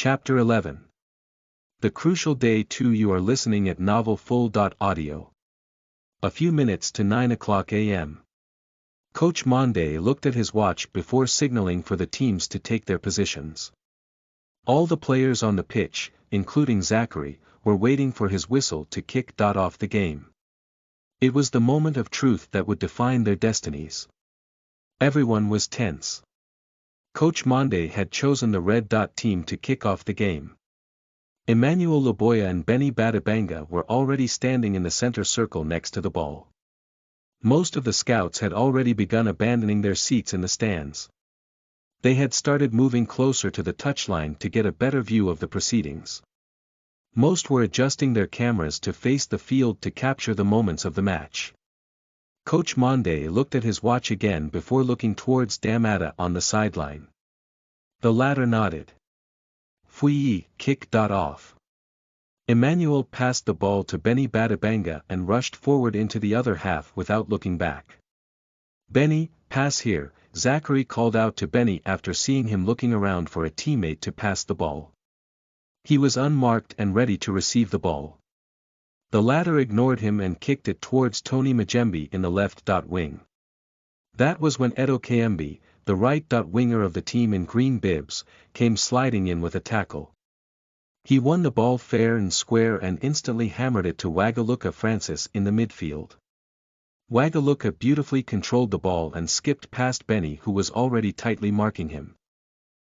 Chapter 11. The Crucial Day 2. You are listening at Novel Full. Audio. A few minutes to 9 o'clock a.m. Coach Monde looked at his watch before signaling for the teams to take their positions. All the players on the pitch, including Zachary, were waiting for his whistle to kick off the game. It was the moment of truth that would define their destinies. Everyone was tense. Coach Monde had chosen the red team to kick off the game. Emmanuel Loboya and Benny Badabanga were already standing in the center circle next to the ball. Most of the scouts had already begun abandoning their seats in the stands. They had started moving closer to the touchline to get a better view of the proceedings. Most were adjusting their cameras to face the field to capture the moments of the match. Coach Monde looked at his watch again before looking towards Damata on the sideline. The latter nodded. Fui, kick off. Emmanuel passed the ball to Benny Badabanga and rushed forward into the other half without looking back. Benny, pass here, Zachary called out to Benny after seeing him looking around for a teammate to pass the ball. He was unmarked and ready to receive the ball. The latter ignored him and kicked it towards Tony Majembi in the left wing. That was when Edo Kayembe, the right winger of the team in green bibs, came sliding in with a tackle. He won the ball fair and square and instantly hammered it to Wagaluka Francis in the midfield. Wagaluka beautifully controlled the ball and skipped past Benny, who was already tightly marking him.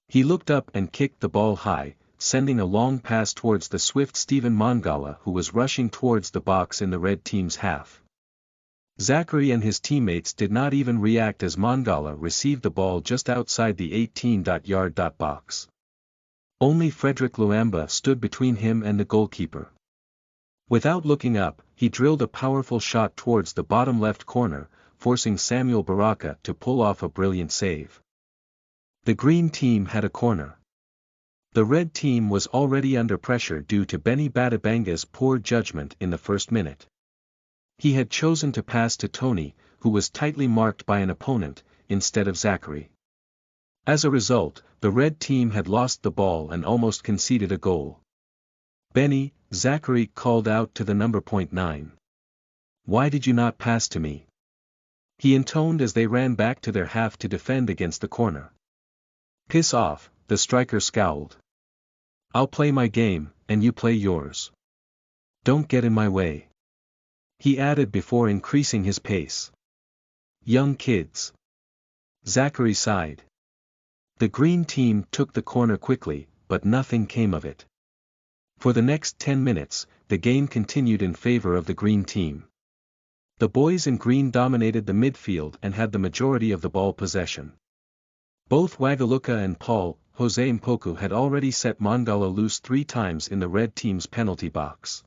He looked up and kicked the ball high, sending a long pass towards the swift Stephen Mangala, who was rushing towards the box in the red team's half. Zachary and his teammates did not even react as Mangala received the ball just outside the 18-yard box. Only Frederick Luamba stood between him and the goalkeeper. Without looking up, he drilled a powerful shot towards the bottom left corner, forcing Samuel Baraka to pull off a brilliant save. The green team had a corner. The red team was already under pressure due to Benny Badabanga's poor judgment in the first minute. He had chosen to pass to Tony, who was tightly marked by an opponent, instead of Zachary. As a result, the red team had lost the ball and almost conceded a goal. Benny, Zachary called out to the number 9. Why did you not pass to me? He intoned as they ran back to their half to defend against the corner. Piss off, the striker scowled. I'll play my game, and you play yours. Don't get in my way. He added before increasing his pace. Young kids. Zachary sighed. The green team took the corner quickly, but nothing came of it. For the next 10 minutes, the game continued in favor of the green team. The boys in green dominated the midfield and had the majority of the ball possession. Both Wagaluka and Paul Jose Mpoku had already set Mangala loose 3 times in the red team's penalty box.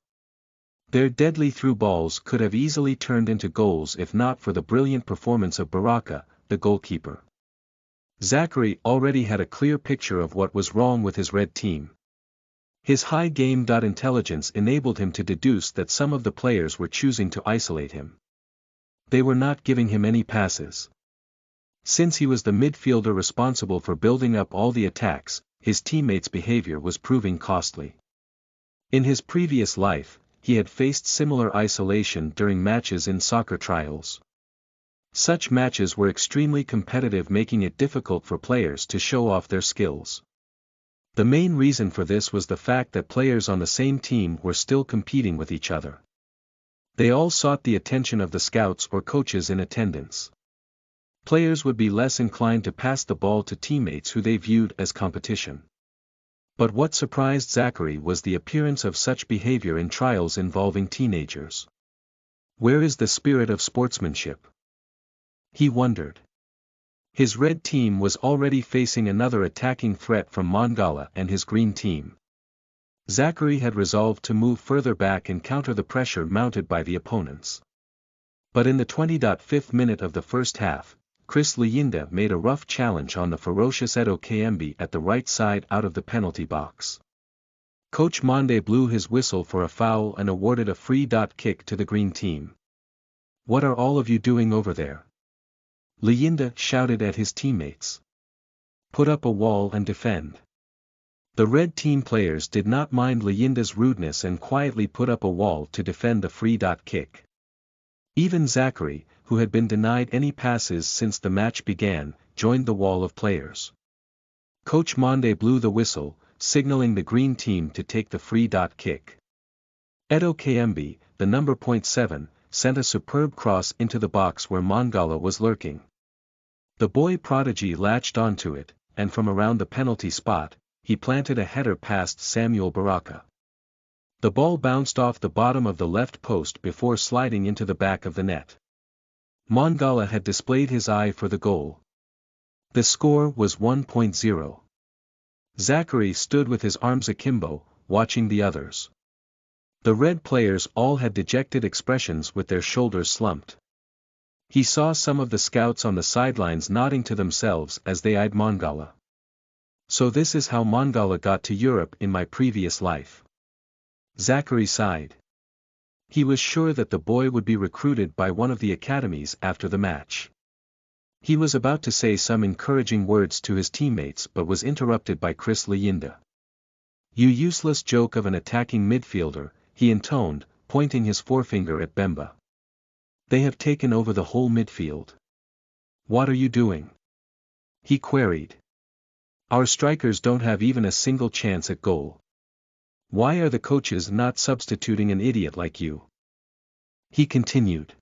Their deadly through balls could have easily turned into goals if not for the brilliant performance of Baraka, the goalkeeper. Zachary already had a clear picture of what was wrong with his red team. His high game intelligence enabled him to deduce that some of the players were choosing to isolate him. They were not giving him any passes. Since he was the midfielder responsible for building up all the attacks, his teammates' behavior was proving costly. In his previous life, he had faced similar isolation during matches in soccer trials. Such matches were extremely competitive, making it difficult for players to show off their skills. The main reason for this was the fact that players on the same team were still competing with each other. They all sought the attention of the scouts or coaches in attendance. Players would be less inclined to pass the ball to teammates who they viewed as competition. But what surprised Zachary was the appearance of such behavior in trials involving teenagers. Where is the spirit of sportsmanship? He wondered. His red team was already facing another attacking threat from Mangala and his green team. Zachary had resolved to move further back and counter the pressure mounted by the opponents. But in the 25th minute of the first half, Chris Luyinda made a rough challenge on the ferocious Edo Kayembe at the right side out of the penalty box. Coach Monde blew his whistle for a foul and awarded a free kick to the green team. What are all of you doing over there? Luyinda shouted at his teammates. Put up a wall and defend. The red team players did not mind Leyinda's rudeness and quietly put up a wall to defend the free kick. Even Zachary, who had been denied any passes since the match began, joined the wall of players. Coach Monde blew the whistle, signaling the green team to take the free kick. Edo Kayembe, the number .7, sent a superb cross into the box where Mangala was lurking. The boy prodigy latched onto it, and from around the penalty spot, he planted a header past Samuel Baraka. The ball bounced off the bottom of the left post before sliding into the back of the net. Mangala had displayed his eye for the goal. The score was 1-0. Zachary stood with his arms akimbo, watching the others. The red players all had dejected expressions with their shoulders slumped. He saw some of the scouts on the sidelines nodding to themselves as they eyed Mangala. So this is how Mangala got to Europe in my previous life. Zachary sighed. He was sure that the boy would be recruited by one of the academies after the match. He was about to say some encouraging words to his teammates but was interrupted by Chris Leyinda. "You useless joke of an attacking midfielder," he intoned, pointing his forefinger at Bemba. "They have taken over the whole midfield. What are you doing?" he queried. "Our strikers don't have even a single chance at goal. Why are the coaches not substituting an idiot like you?" he continued.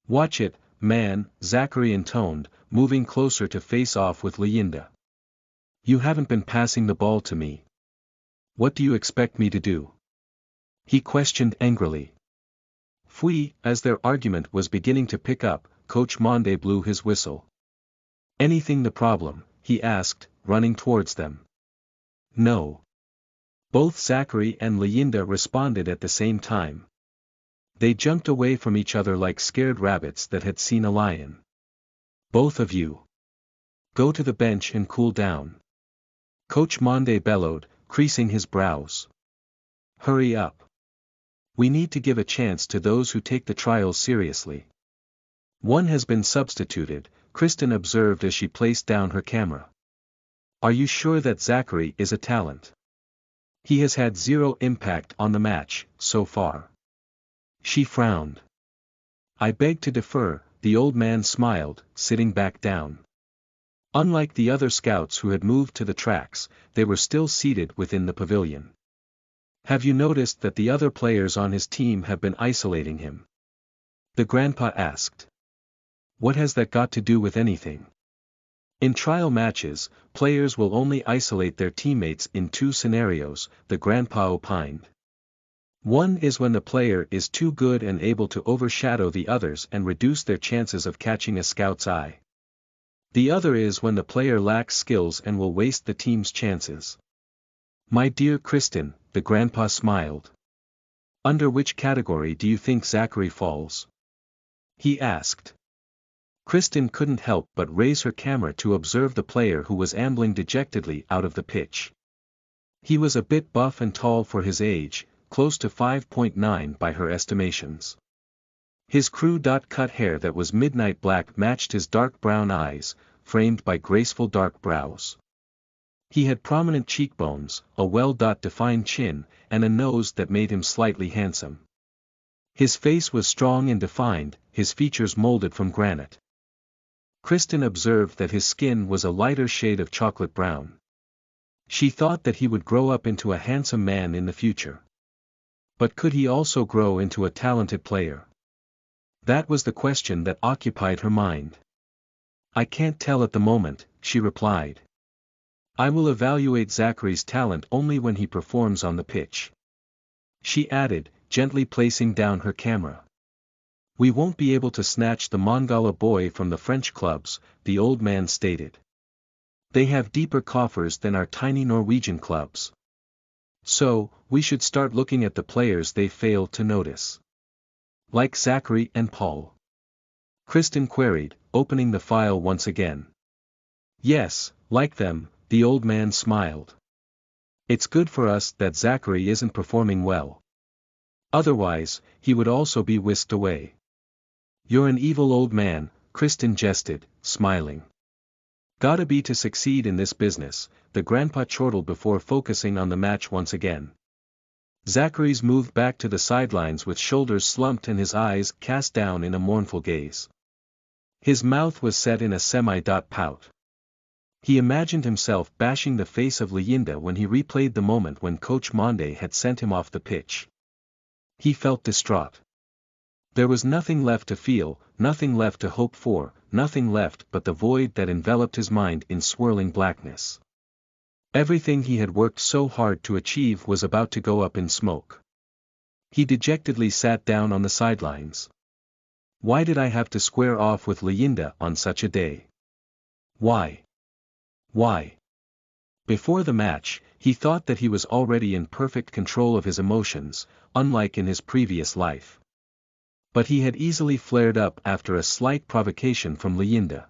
"Watch it, man," Zachary intoned, moving closer to face off with Leyinda. "You haven't been passing the ball to me. What do you expect me to do?" he questioned angrily. Fui, as their argument was beginning to pick up, Coach Monde blew his whistle. "Anything the problem?" he asked, running towards them. "No." Both Zachary and Leyinda responded at the same time. They jumped away from each other like scared rabbits that had seen a lion. "Both of you. Go to the bench and cool down." Coach Monde bellowed, creasing his brows. "Hurry up. We need to give a chance to those who take the trials seriously." "One has been substituted," Kristen observed as she placed down her camera. "Are you sure that Zachary is a talent? He has had zero impact on the match, so far." She frowned. "I beg to differ," the old man smiled, sitting back down. Unlike the other scouts who had moved to the tracks, they were still seated within the pavilion. "Have you noticed that the other players on his team have been isolating him?" the grandpa asked. "What has that got to do with anything?" "In trial matches, players will only isolate their teammates in two scenarios," the grandpa opined. "One is when the player is too good and able to overshadow the others and reduce their chances of catching a scout's eye. The other is when the player lacks skills and will waste the team's chances." "My dear Kristen," the grandpa smiled. "Under which category do you think Zachary falls?" he asked. Kristen couldn't help but raise her camera to observe the player who was ambling dejectedly out of the pitch. He was a bit buff and tall for his age, close to 5.9 by her estimations. His crew-cut hair that was midnight black matched his dark brown eyes, framed by graceful dark brows. He had prominent cheekbones, a well-defined chin, and a nose that made him slightly handsome. His face was strong and defined, his features molded from granite. Kristen observed that his skin was a lighter shade of chocolate brown. She thought that he would grow up into a handsome man in the future. But could he also grow into a talented player? That was the question that occupied her mind. "I can't tell at the moment," she replied. "I will evaluate Zachary's talent only when he performs on the pitch." She added, gently placing down her camera. "We won't be able to snatch the Mangala boy from the French clubs," the old man stated. "They have deeper coffers than our tiny Norwegian clubs. So, we should start looking at the players they fail to notice." "Like Zachary and Paul?" Kristen queried, opening the file once again. "Yes, like them," the old man smiled. "It's good for us that Zachary isn't performing well. Otherwise, he would also be whisked away." "You're an evil old man," Kristen jested, smiling. Gotta be to succeed in this business, the grandpa chortled before focusing on the match once again. Zachary's moved back to the sidelines with shoulders slumped and his eyes cast down in a mournful gaze. His mouth was set in a semi-pout. He imagined himself bashing the face of Leyenda when he replayed the moment when Coach Monde had sent him off the pitch. He felt distraught. There was nothing left to feel, nothing left to hope for, nothing left but the void that enveloped his mind in swirling blackness. Everything he had worked so hard to achieve was about to go up in smoke. He dejectedly sat down on the sidelines. Why did I have to square off with Leyenda on such a day? Why? Why? Before the match, he thought that he was already in perfect control of his emotions, unlike in his previous life. But he had easily flared up after a slight provocation from Leyenda.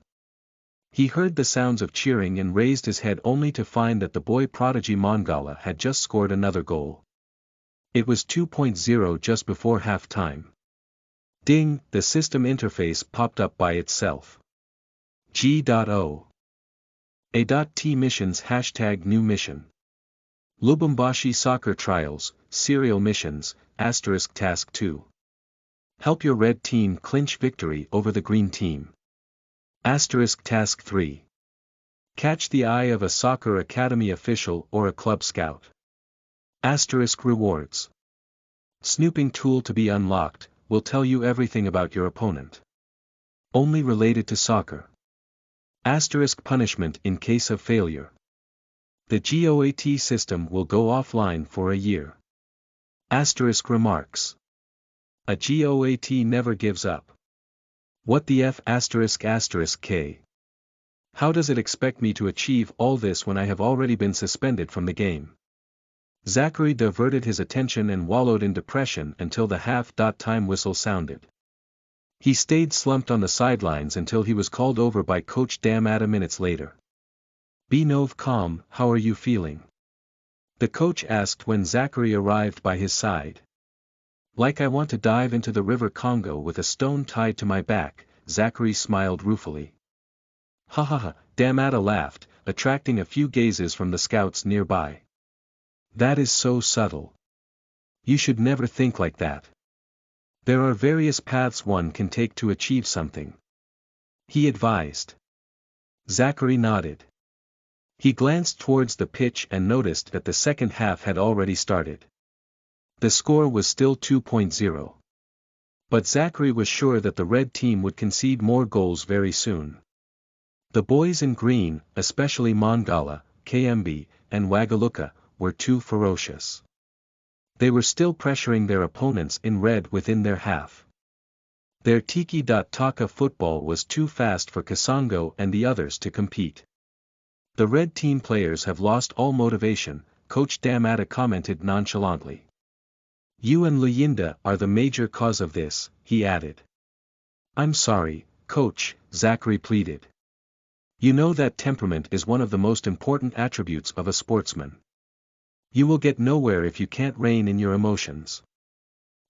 He heard the sounds of cheering and raised his head only to find that the boy prodigy Mangala had just scored another goal. It was 2.0 just before half-time. Ding, the system interface popped up by itself. G.O. A.T missions #new mission. Lubumbashi soccer trials, serial missions, * task 2. Help your red team clinch victory over the green team. * task 3. Catch the eye of a soccer academy official or a club scout. * rewards. Snooping tool to be unlocked, will tell you everything about your opponent. Only related to soccer. * punishment in case of failure. The GOAT system will go offline for a year. * remarks. A GOAT never gives up. What the F***? K. How does it expect me to achieve all this when I have already been suspended from the game? Zachary diverted his attention and wallowed in depression until the half-time whistle sounded. He stayed slumped on the sidelines until he was called over by Coach Damata minutes later. Be calm, how are you feeling? The coach asked when Zachary arrived by his side. Like I want to dive into the river Congo with a stone tied to my back, Zachary smiled ruefully. Ha ha ha, Damata laughed, attracting a few gazes from the scouts nearby. That is so subtle. You should never think like that. There are various paths one can take to achieve something. He advised. Zachary nodded. He glanced towards the pitch and noticed that the second half had already started. The score was still 2.0. But Zachary was sure that the red team would concede more goals very soon. The boys in green, especially Mangala, KMB, and Wagaluka, were too ferocious. They were still pressuring their opponents in red within their half. Their tiki-taka football was too fast for Kasongo and the others to compete. The red team players have lost all motivation, Coach Damata commented nonchalantly. You and Leyenda are the major cause of this, he added. I'm sorry, Coach, Zachary pleaded. You know that temperament is one of the most important attributes of a sportsman. You will get nowhere if you can't rein in your emotions.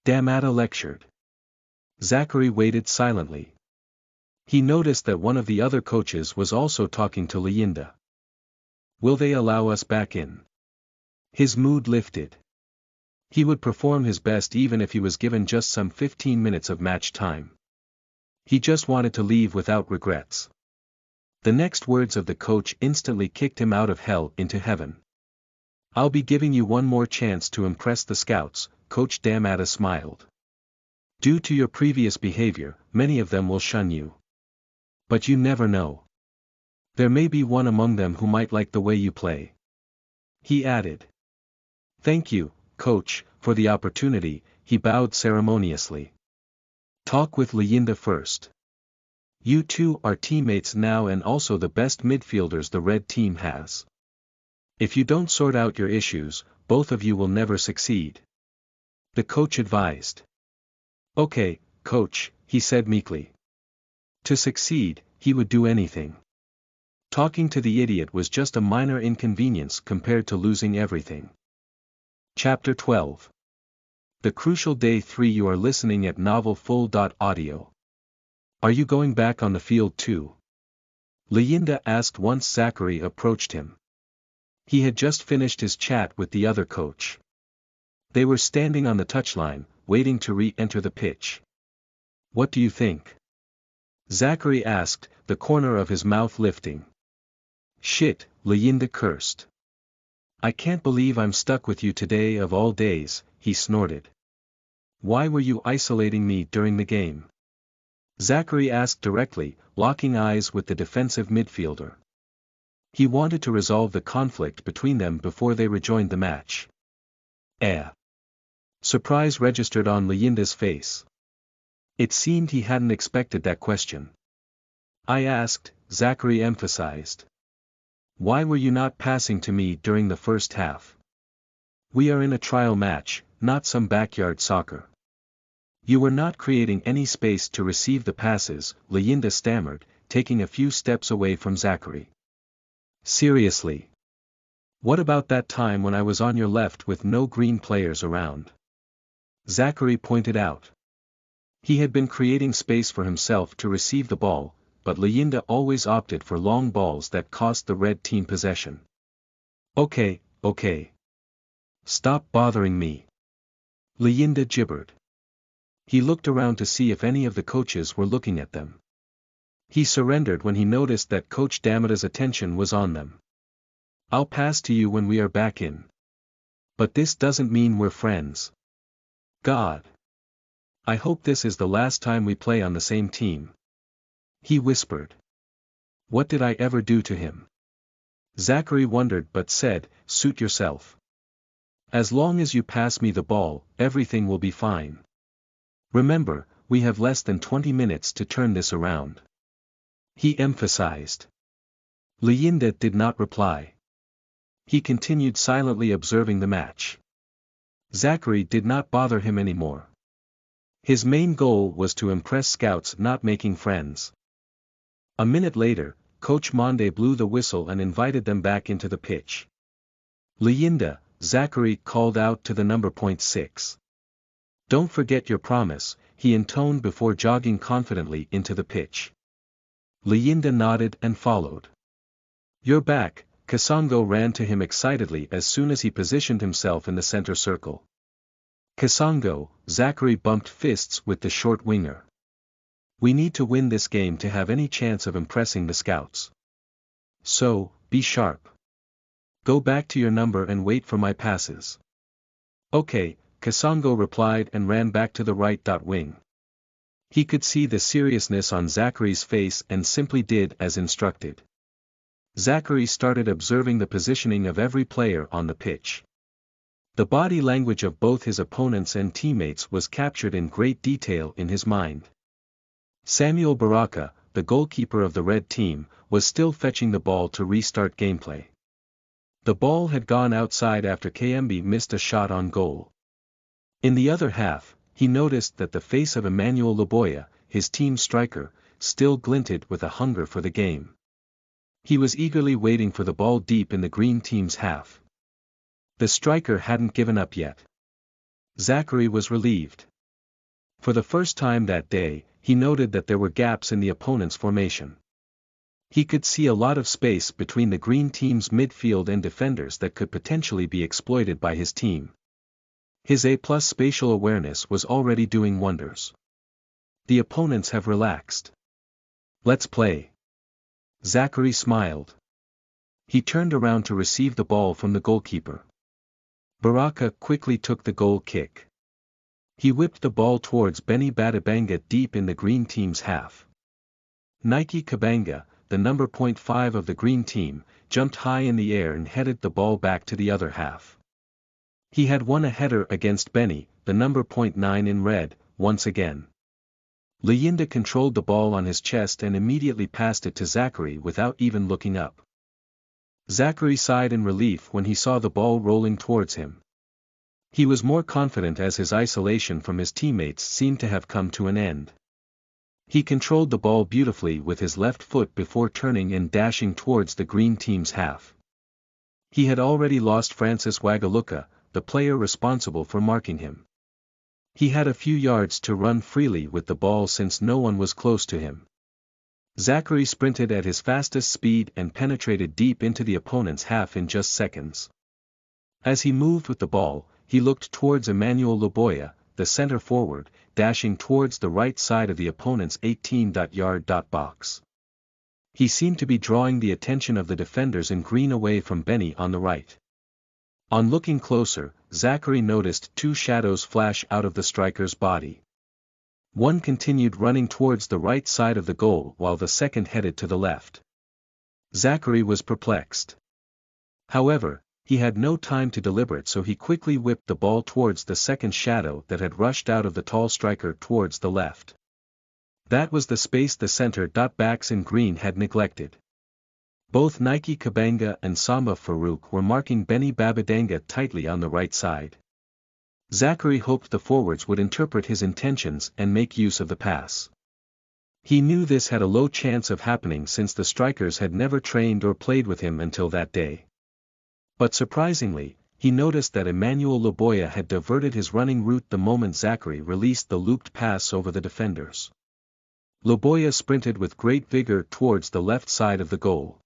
Damata lectured. Zachary waited silently. He noticed that one of the other coaches was also talking to Leyenda. Will they allow us back in? His mood lifted. He would perform his best even if he was given just some 15 minutes of match time. He just wanted to leave without regrets. The next words of the coach instantly kicked him out of hell into heaven. I'll be giving you one more chance to impress the scouts, Coach Damata smiled. Due to your previous behavior, many of them will shun you. But you never know. There may be one among them who might like the way you play. He added. Thank you, Coach, for the opportunity, he bowed ceremoniously. Talk with Leyenda first. You two are teammates now and also the best midfielders the red team has. If you don't sort out your issues, both of you will never succeed. The coach advised. Okay, Coach, he said meekly. To succeed, he would do anything. Talking to the idiot was just a minor inconvenience compared to losing everything. Chapter 12. The Crucial Day 3. You are listening at novelfull.audio. Are you going back on the field too? Leyenda asked once Zachary approached him. He had just finished his chat with the other coach. They were standing on the touchline, waiting to re-enter the pitch. "What do you think?" Zachary asked, the corner of his mouth lifting. "Shit," Leyenda cursed. "I can't believe I'm stuck with you today of all days," he snorted. "Why were you isolating me during the game?" Zachary asked directly, locking eyes with the defensive midfielder. He wanted to resolve the conflict between them before they rejoined the match. Surprise registered on Leyenda's face. It seemed he hadn't expected that question. "I asked," Zachary emphasized. "Why were you not passing to me during the first half? We are in a trial match, not some backyard soccer." "You were not creating any space to receive the passes," Leyenda stammered, taking a few steps away from Zachary. "Seriously? What about that time when I was on your left with no green players around?" Zachary pointed out. He had been creating space for himself to receive the ball, but Leyenda always opted for long balls that cost the red team possession. Okay. Stop bothering me." Leyenda gibbered. He looked around to see if any of the coaches were looking at them. He surrendered when he noticed that Coach Damada's attention was on them. "I'll pass to you when we are back in. But this doesn't mean we're friends. God. I hope this is the last time we play on the same team." He whispered. "What did I ever do to him?" Zachary wondered but said, "Suit yourself. As long as you pass me the ball, everything will be fine. Remember, we have less than 20 minutes to turn this around." He emphasized. Leyenda did not reply. He continued silently observing the match. Zachary did not bother him anymore. His main goal was to impress scouts, not making friends. A minute later, Coach Monde blew the whistle and invited them back into the pitch. "Leyenda," Zachary called out to the number .6. "Don't forget your promise," he intoned before jogging confidently into the pitch. Leyenda nodded and followed. "You're back," Kasongo ran to him excitedly as soon as he positioned himself in the center circle. "Kasongo," Zachary bumped fists with the short winger. "We need to win this game to have any chance of impressing the scouts. So, be sharp. Go back to your number and wait for my passes." "Okay," Kasongo replied and ran back to the right wing. He could see the seriousness on Zachary's face and simply did as instructed. Zachary started observing the positioning of every player on the pitch. The body language of both his opponents and teammates was captured in great detail in his mind. Samuel Baraka, the goalkeeper of the red team, was still fetching the ball to restart gameplay. The ball had gone outside after KMB missed a shot on goal. In the other half, he noticed that the face of Emmanuel Loboya, his team striker, still glinted with a hunger for the game. He was eagerly waiting for the ball deep in the green team's half. The striker hadn't given up yet. Zachary was relieved. For the first time that day, he noted that there were gaps in the opponent's formation. He could see a lot of space between the green team's midfield and defenders that could potentially be exploited by his team. His A+ spatial awareness was already doing wonders. The opponents have relaxed. "Let's play." Zachary smiled. He turned around to receive the ball from the goalkeeper. Baraka quickly took the goal kick. He whipped the ball towards Benny Batabenga deep in the green team's half. Nike Kabanga, the number .5 of the green team, jumped high in the air and headed the ball back to the other half. He had won a header against Benny, the number .9 in red, once again. Leyenda controlled the ball on his chest and immediately passed it to Zachary without even looking up. Zachary sighed in relief when he saw the ball rolling towards him. He was more confident as his isolation from his teammates seemed to have come to an end. He controlled the ball beautifully with his left foot before turning and dashing towards the green team's half. He had already lost Francis Wagaluka, the player responsible for marking him. He had a few yards to run freely with the ball since no one was close to him. Zachary sprinted at his fastest speed and penetrated deep into the opponent's half in just seconds. As he moved with the ball, he looked towards Emmanuel Loboya, the center forward, dashing towards the right side of the opponent's 18-yard box. He seemed to be drawing the attention of the defenders in green away from Benny on the right. On looking closer, Zachary noticed two shadows flash out of the striker's body. One continued running towards the right side of the goal while the second headed to the left. Zachary was perplexed. However, he had no time to deliberate, so he quickly whipped the ball towards the second shadow that had rushed out of the tall striker towards the left. That was the space the center-backs in green had neglected. Both Nike Kabanga and Samba Farouk were marking Benny Babadanga tightly on the right side. Zachary hoped the forwards would interpret his intentions and make use of the pass. He knew this had a low chance of happening since the strikers had never trained or played with him until that day. But surprisingly, he noticed that Emmanuel Loboya had diverted his running route the moment Zachary released the looped pass over the defenders. Loboya sprinted with great vigor towards the left side of the goal.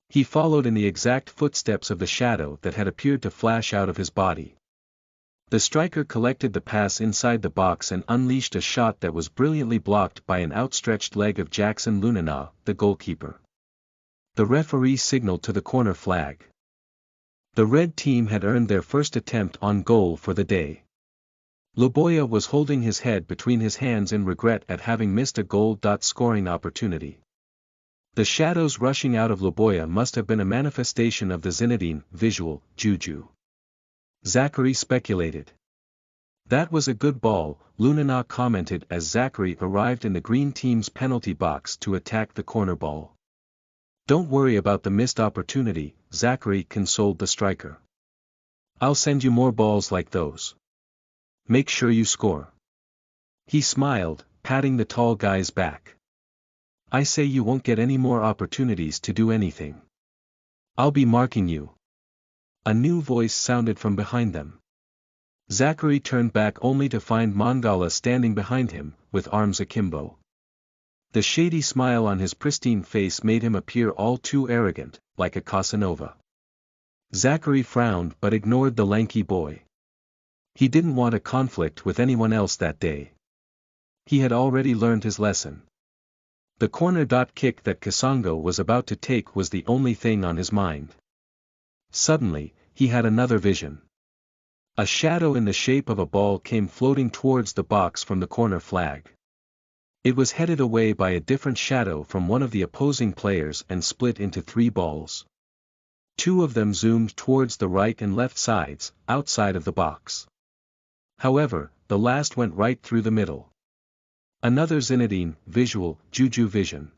He followed in the exact footsteps of the shadow that had appeared to flash out of his body. The striker collected the pass inside the box and unleashed a shot that was brilliantly blocked by an outstretched leg of Jackson Lunana, the goalkeeper. The referee signaled to the corner flag. The red team had earned their first attempt on goal for the day. Loboya was holding his head between his hands in regret at having missed a goal-scoring opportunity. The shadows rushing out of Loboya must have been a manifestation of the Zinedine visual juju. Zachary speculated. That was a good ball, Lunana commented as Zachary arrived in the green team's penalty box to attack the corner ball. Don't worry about the missed opportunity, Zachary consoled the striker. I'll send you more balls like those. Make sure you score. He smiled, patting the tall guy's back. I say you won't get any more opportunities to do anything. I'll be marking you. A new voice sounded from behind them. Zachary turned back only to find Mangala standing behind him, with arms akimbo. The shady smile on his pristine face made him appear all too arrogant, like a Casanova. Zachary frowned but ignored the lanky boy. He didn't want a conflict with anyone else that day. He had already learned his lesson. The corner kick that Kasongo was about to take was the only thing on his mind. Suddenly, he had another vision. A shadow in the shape of a ball came floating towards the box from the corner flag. It was headed away by a different shadow from one of the opposing players and split into 3 balls. 2 of them zoomed towards the right and left sides, outside of the box. However, the last went right through the middle. Another Zinedine visual juju vision.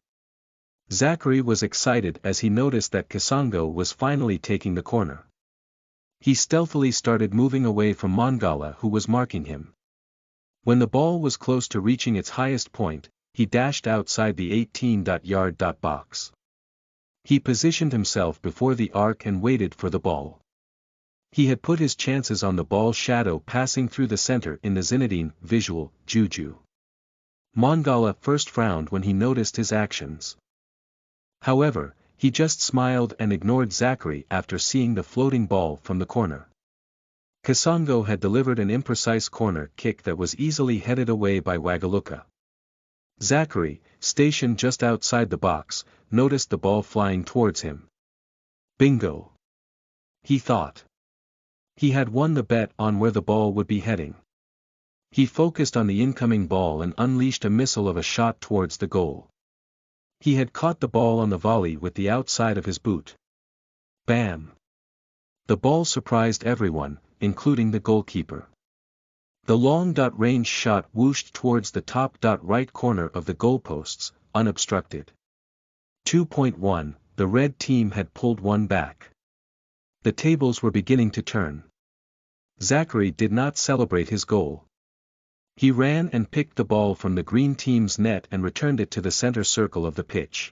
Zachary was excited as he noticed that Kasongo was finally taking the corner. He stealthily started moving away from Mangala, who was marking him. When the ball was close to reaching its highest point, he dashed outside the 18-yard box. He positioned himself before the arc and waited for the ball. He had put his chances on the ball shadow passing through the center in the Zinedine visual juju. Mangala first frowned when he noticed his actions. However, he just smiled and ignored Zachary after seeing the floating ball from the corner. Kasongo had delivered an imprecise corner kick that was easily headed away by Wagaluka. Zachary, stationed just outside the box, noticed the ball flying towards him. Bingo! He thought. He had won the bet on where the ball would be heading. He focused on the incoming ball and unleashed a missile of a shot towards the goal. He had caught the ball on the volley with the outside of his boot. Bam! The ball surprised everyone, including the goalkeeper. The long-range shot whooshed towards the top right corner of the goalposts, unobstructed. 2.1, the red team had pulled one back. The tables were beginning to turn. Zachary did not celebrate his goal. He ran and picked the ball from the green team's net and returned it to the center circle of the pitch.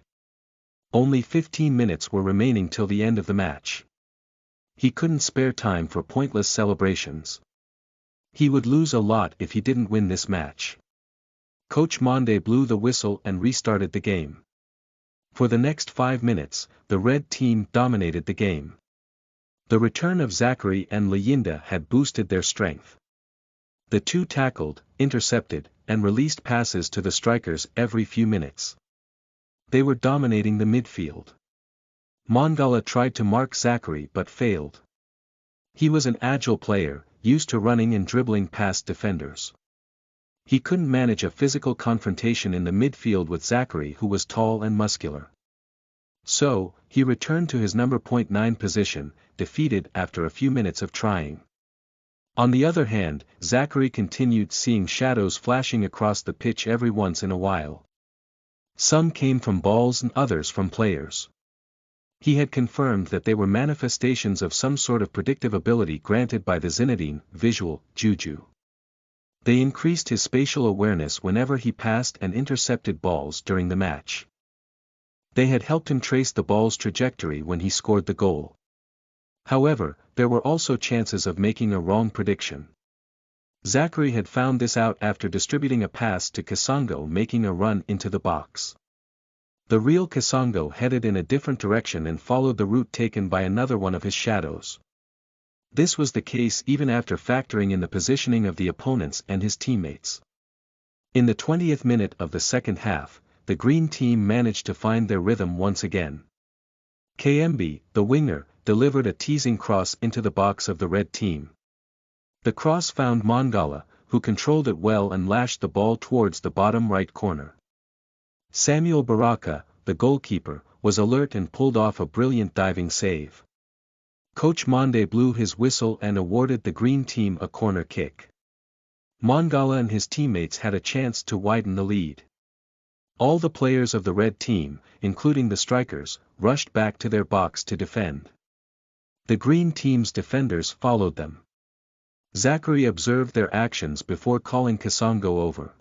Only 15 minutes were remaining till the end of the match. He couldn't spare time for pointless celebrations. He would lose a lot if he didn't win this match. Coach Monde blew the whistle and restarted the game. For the next 5 minutes, the red team dominated the game. The return of Zachary and Leyinda had boosted their strength. The two tackled, intercepted, and released passes to the strikers every few minutes. They were dominating the midfield. Mangala tried to mark Zachary but failed. He was an agile player, used to running and dribbling past defenders. He couldn't manage a physical confrontation in the midfield with Zachary, who was tall and muscular. So, he returned to his number 9 position, defeated after a few minutes of trying. On the other hand, Zachary continued seeing shadows flashing across the pitch every once in a while. Some came from balls and others from players. He had confirmed that they were manifestations of some sort of predictive ability granted by the Zinedine visual juju. They increased his spatial awareness whenever he passed and intercepted balls during the match. They had helped him trace the ball's trajectory when he scored the goal. However, there were also chances of making a wrong prediction. Zachary had found this out after distributing a pass to Kasongo making a run into the box. The real Kasongo headed in a different direction and followed the route taken by another one of his shadows. This was the case even after factoring in the positioning of the opponents and his teammates. In the 20th minute of the second half, the green team managed to find their rhythm once again. KMB, the winger, delivered a teasing cross into the box of the red team. The cross found Mangala, who controlled it well and lashed the ball towards the bottom right corner. Samuel Baraka, the goalkeeper, was alert and pulled off a brilliant diving save. Coach Monde blew his whistle and awarded the green team a corner kick. Mangala and his teammates had a chance to widen the lead. All the players of the red team, including the strikers, rushed back to their box to defend. The green team's defenders followed them. Zachary observed their actions before calling Kasongo over.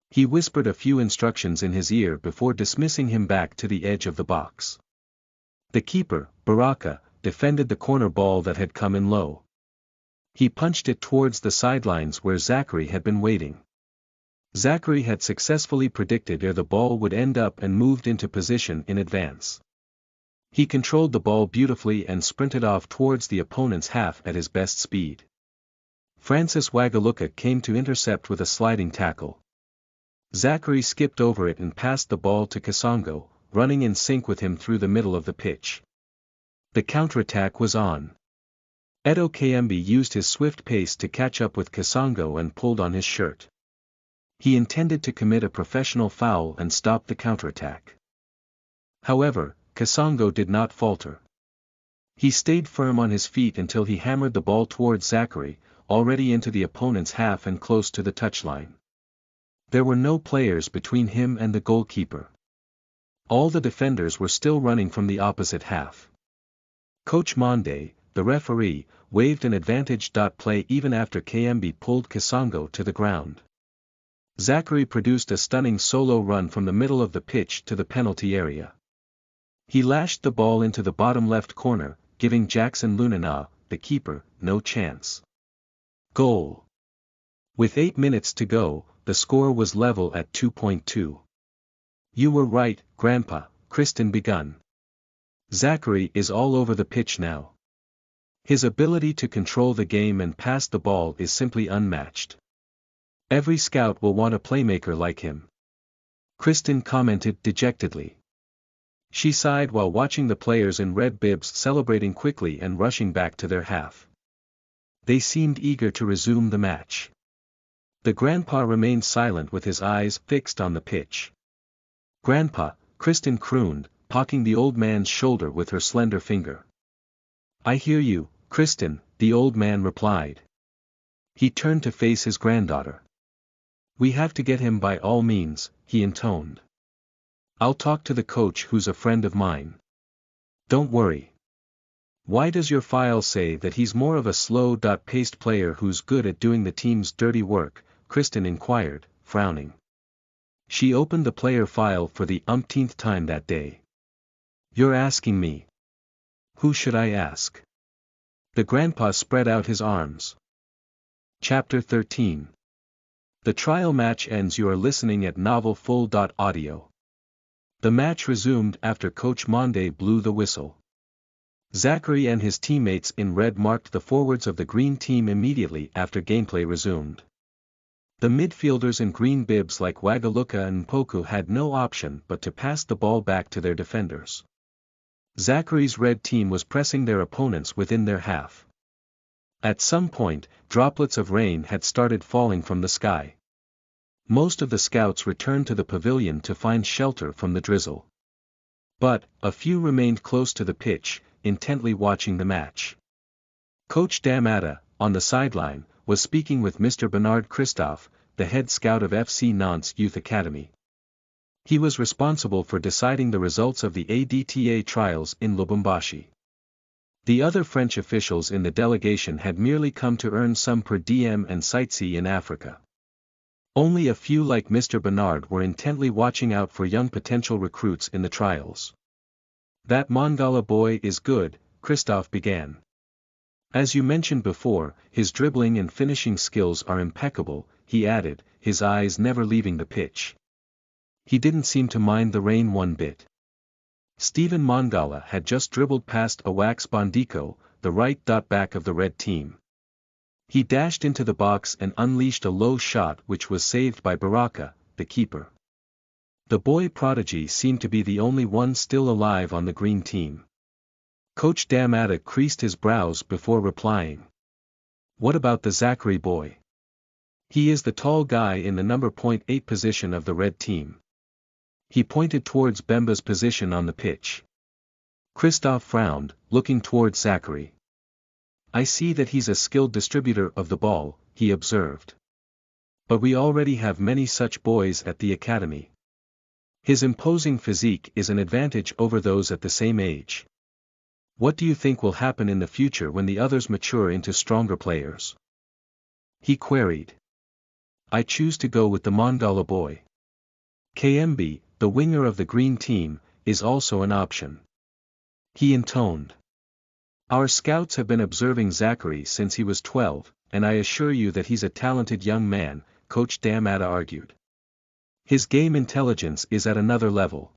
He whispered a few instructions in his ear before dismissing him back to the edge of the box. The keeper, Baraka, defended the corner ball that had come in low. He punched it towards the sidelines where Zachary had been waiting. Zachary had successfully predicted where the ball would end up and moved into position in advance. He controlled the ball beautifully and sprinted off towards the opponent's half at his best speed. Francis Wagaluka came to intercept with a sliding tackle. Zachary skipped over it and passed the ball to Kasongo, running in sync with him through the middle of the pitch. The counterattack was on. Edo Kayembe used his swift pace to catch up with Kasongo and pulled on his shirt. He intended to commit a professional foul and stop the counterattack. However, Kasongo did not falter. He stayed firm on his feet until he hammered the ball towards Zachary, already into the opponent's half and close to the touchline. There were no players between him and the goalkeeper. All the defenders were still running from the opposite half. Coach Monde, the referee, waved an advantage play even after Kayembe pulled Kasongo to the ground. Zachary produced a stunning solo run from the middle of the pitch to the penalty area. He lashed the ball into the bottom left corner, giving Jackson Lunana, the keeper, no chance. Goal. With 8 minutes to go, the score was level at 2.2. "You were right, Grandpa," Kristen begun. "Zachary is all over the pitch now. His ability to control the game and pass the ball is simply unmatched. Every scout will want a playmaker like him," Kristen commented dejectedly. She sighed while watching the players in red bibs celebrating quickly and rushing back to their half. They seemed eager to resume the match. The grandpa remained silent with his eyes fixed on the pitch. "Grandpa," Kristen crooned, poking the old man's shoulder with her slender finger. "I hear you, Kristen," the old man replied. He turned to face his granddaughter. "We have to get him by all means," he intoned. "I'll talk to the coach who's a friend of mine. Don't worry." "Why does your file say that he's more of a slow-paced player who's good at doing the team's dirty work?" Kristen inquired, frowning. She opened the player file for the umpteenth time that day. "You're asking me. Who should I ask?" The grandpa spread out his arms. Chapter 13. The trial match ends. You are listening at novelfull.audio. The match resumed after Coach Monde blew the whistle. Zachary and his teammates in red marked the forwards of the green team immediately after gameplay resumed. The midfielders in green bibs like Wagaluka and Mpoku had no option but to pass the ball back to their defenders. Zachary's red team was pressing their opponents within their half. At some point, droplets of rain had started falling from the sky. Most of the scouts returned to the pavilion to find shelter from the drizzle. But, a few remained close to the pitch, intently watching the match. Coach Damata, on the sideline, was speaking with Mr. Bernard Christophe, the head scout of FC Nantes Youth Academy. He was responsible for deciding the results of the ADTA trials in Lubumbashi. The other French officials in the delegation had merely come to earn some per diem and sightsee in Africa. Only a few like Mr. Bernard were intently watching out for young potential recruits in the trials. "That Mangala boy is good," Christophe began. "As you mentioned before, his dribbling and finishing skills are impeccable," he added, his eyes never leaving the pitch. He didn't seem to mind the rain one bit. Stephen Mangala had just dribbled past Awax Bondico, the right back of the red team. He dashed into the box and unleashed a low shot which was saved by Baraka, the keeper. The boy prodigy seemed to be the only one still alive on the green team. Coach Damata creased his brows before replying. "What about the Zachary boy? He is the tall guy in the number .8 position of the red team." He pointed towards Bemba's position on the pitch. Christophe frowned, looking towards Zachary. "I see that he's a skilled distributor of the ball," he observed. "But we already have many such boys at the academy. His imposing physique is an advantage over those at the same age. What do you think will happen in the future when the others mature into stronger players?" he queried. "I choose to go with the Mangala boy. KMB, the winger of the green team, is also an option," he intoned. "Our scouts have been observing Zachary since he was 12, and I assure you that he's a talented young man," Coach Damata argued. "His game intelligence is at another level.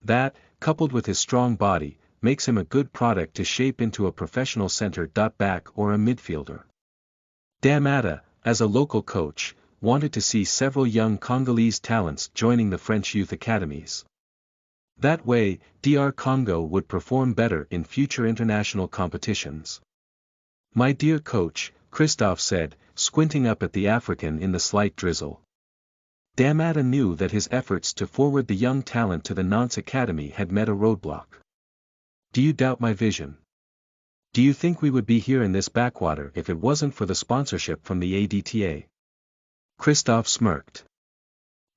That, coupled with his strong body, makes him a good product to shape into a professional center-back or a midfielder." Damata, as a local coach, wanted to see several young Congolese talents joining the French youth academies. That way, DR Congo would perform better in future international competitions. "My dear coach," Christophe said, squinting up at the African in the slight drizzle. Damata knew that his efforts to forward the young talent to the Nantes Academy had met a roadblock. "Do you doubt my vision? Do you think we would be here in this backwater if it wasn't for the sponsorship from the ADTA?" Christophe smirked.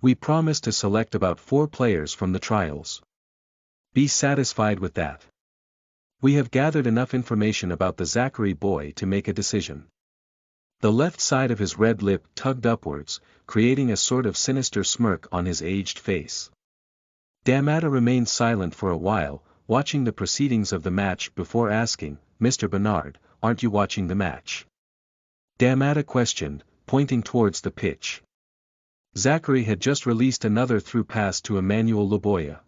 "We promised to select about 4 players from the trials. Be satisfied with that. We have gathered enough information about the Zachary boy to make a decision." The left side of his red lip tugged upwards, creating a sort of sinister smirk on his aged face. Damata remained silent for a while, watching the proceedings of the match before asking, "Mr. Bernard, aren't you watching the match?" Damata questioned, pointing towards the pitch. Zachary had just released another through pass to Emmanuel Luboya.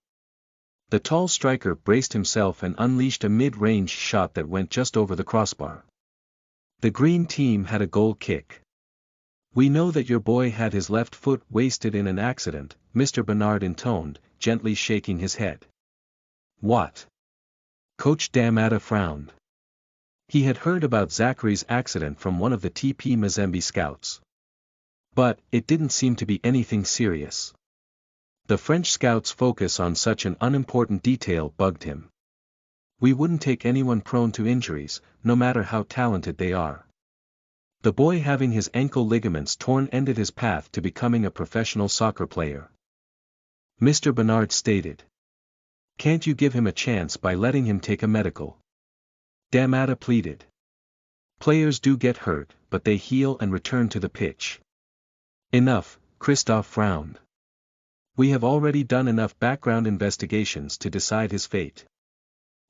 The tall striker braced himself and unleashed a mid-range shot that went just over the crossbar. The green team had a goal kick. "We know that your boy had his left foot wasted in an accident," Mr. Bernard intoned, gently shaking his head. "What?" Coach Damata frowned. He had heard about Zachary's accident from one of the TP Mazembe scouts. But, it didn't seem to be anything serious. The French scouts' focus on such an unimportant detail bugged him. "We wouldn't take anyone prone to injuries, no matter how talented they are. The boy having his ankle ligaments torn ended his path to becoming a professional soccer player," Mr. Bernard stated. "Can't you give him a chance by letting him take a medical?" Damata pleaded. "Players do get hurt, but they heal and return to the pitch." "Enough," Christophe frowned. "We have already done enough background investigations to decide his fate.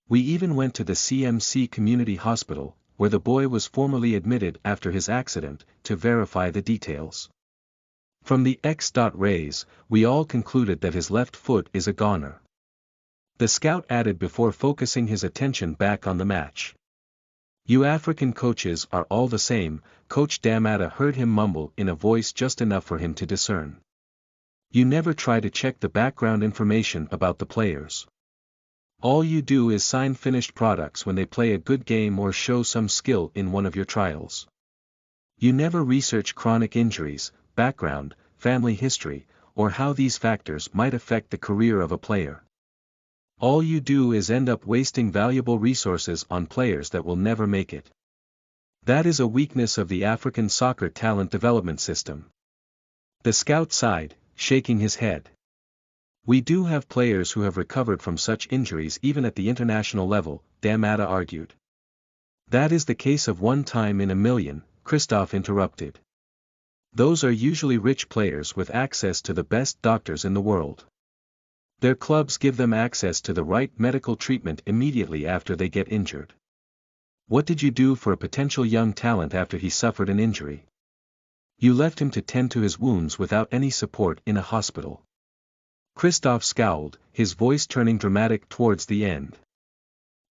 We even went to the CMC Community Hospital, where the boy was formerly admitted after his accident, to verify the details. From the X-rays, we all concluded that his left foot is a goner. The scout added before focusing his attention back on the match. You African coaches are all the same, Coach Damata heard him mumble in a voice just enough for him to discern. You never try to check the background information about the players. All you do is sign finished products when they play a good game or show some skill in one of your trials. You never research chronic injuries, background, family history, or how these factors might affect the career of a player. All you do is end up wasting valuable resources on players that will never make it. That is a weakness of the African soccer talent development system. The scout sighed, shaking his head. We do have players who have recovered from such injuries even at the international level, Damata argued. That is the case of one time in a million, Christophe interrupted. Those are usually rich players with access to the best doctors in the world. Their clubs give them access to the right medical treatment immediately after they get injured. What did you do for a potential young talent after he suffered an injury? You left him to tend to his wounds without any support in a hospital. Christophe scowled, his voice turning dramatic towards the end.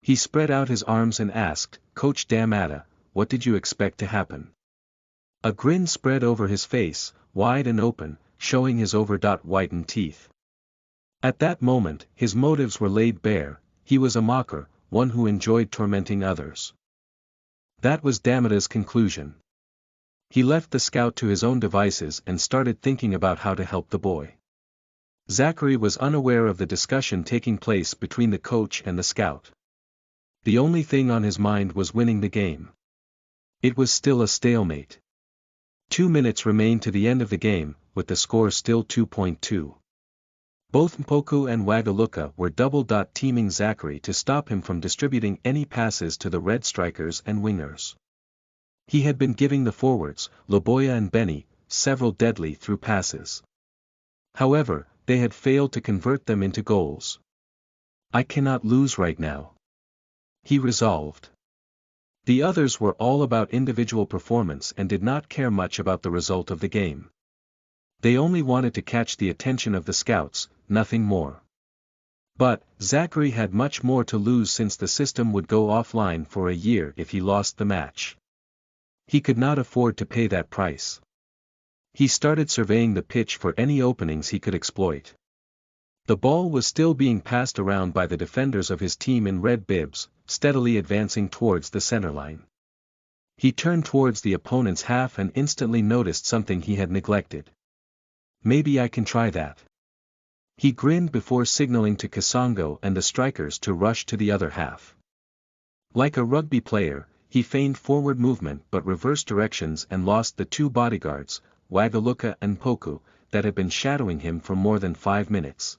He spread out his arms and asked, Coach Damata, what did you expect to happen? A grin spread over his face, wide and open, showing his over-whitened teeth. At that moment, his motives were laid bare. He was a mocker, one who enjoyed tormenting others. That was Damata's conclusion. He left the scout to his own devices and started thinking about how to help the boy. Zachary was unaware of the discussion taking place between the coach and the scout. The only thing on his mind was winning the game. It was still a stalemate. 2 minutes remained to the end of the game, with the score still 2-2. Both Mpoku and Wagaluka were double-teaming Zachary to stop him from distributing any passes to the red strikers and wingers. He had been giving the forwards, Loboya and Benny, several deadly through passes. However, they had failed to convert them into goals. I cannot lose right now, he resolved. The others were all about individual performance and did not care much about the result of the game. They only wanted to catch the attention of the scouts, nothing more. But, Zachary had much more to lose since the system would go offline for a year if he lost the match. He could not afford to pay that price. He started surveying the pitch for any openings he could exploit. The ball was still being passed around by the defenders of his team in red bibs, steadily advancing towards the center line. He turned towards the opponent's half and instantly noticed something he had neglected. Maybe I can try that. He grinned before signaling to Kasongo and the strikers to rush to the other half. Like a rugby player, he feigned forward movement but reversed directions and lost the two bodyguards, Wagaluka and Mpoku, that had been shadowing him for more than 5 minutes.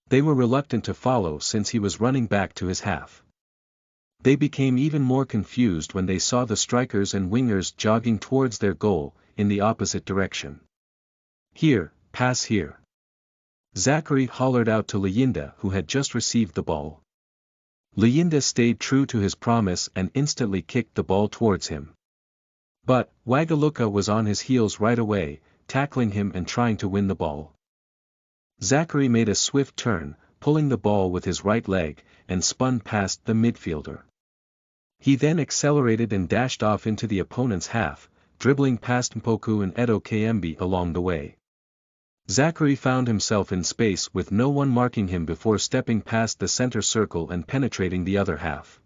They were reluctant to follow since he was running back to his half. They became even more confused when they saw the strikers and wingers jogging towards their goal, in the opposite direction. Here, pass here. Zachary hollered out to Luyinda who had just received the ball. Luyinda stayed true to his promise and instantly kicked the ball towards him. But, Wagaluka was on his heels right away, tackling him and trying to win the ball. Zachary made a swift turn, pulling the ball with his right leg, and spun past the midfielder. He then accelerated and dashed off into the opponent's half, dribbling past Mpoku and Edo Kembe along the way. Zachary found himself in space with no one marking him before stepping past the center circle and penetrating the other half.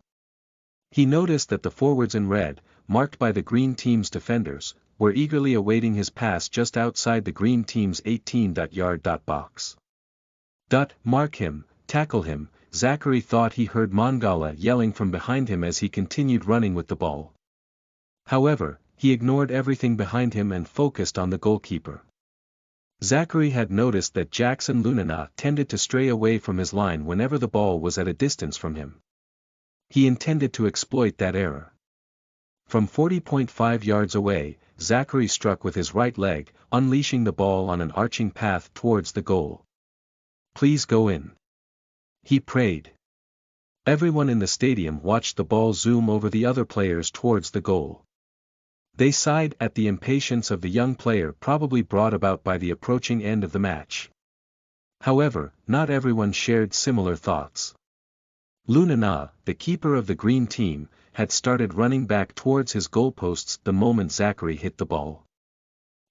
He noticed that the forwards in red, marked by the green team's defenders, were eagerly awaiting his pass just outside the green team's 18-yard box. Mark him, tackle him, Zachary thought he heard Mangala yelling from behind him as he continued running with the ball. However, he ignored everything behind him and focused on the goalkeeper. Zachary had noticed that Jackson Lunana tended to stray away from his line whenever the ball was at a distance from him. He intended to exploit that error. From 40.5 yards away, Zachary struck with his right leg, unleashing the ball on an arching path towards the goal. Please go in, he prayed. Everyone in the stadium watched the ball zoom over the other players towards the goal. They sighed at the impatience of the young player probably brought about by the approaching end of the match. However, not everyone shared similar thoughts. Lunana, the keeper of the green team, had started running back towards his goalposts the moment Zachary hit the ball.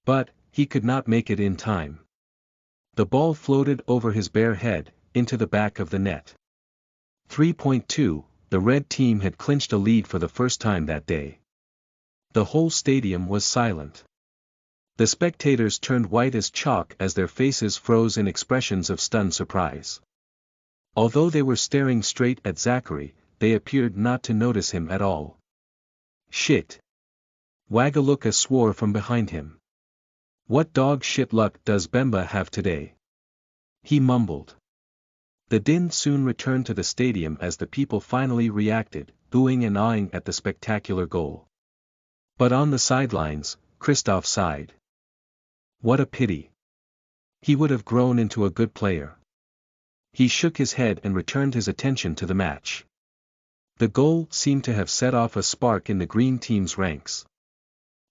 But, he could not make it in time. The ball floated over his bare head, into the back of the net. 3.2, the red team had clinched a lead for the first time that day. The whole stadium was silent. The spectators turned white as chalk as their faces froze in expressions of stunned surprise. Although they were staring straight at Zachary, they appeared not to notice him at all. Shit! Wagaluka swore from behind him. What dog shit luck does Bemba have today? He mumbled. The din soon returned to the stadium as the people finally reacted, booing and awing at the spectacular goal. But on the sidelines, Christoph sighed. What a pity. He would have grown into a good player. He shook his head and returned his attention to the match. The goal seemed to have set off a spark in the green team's ranks.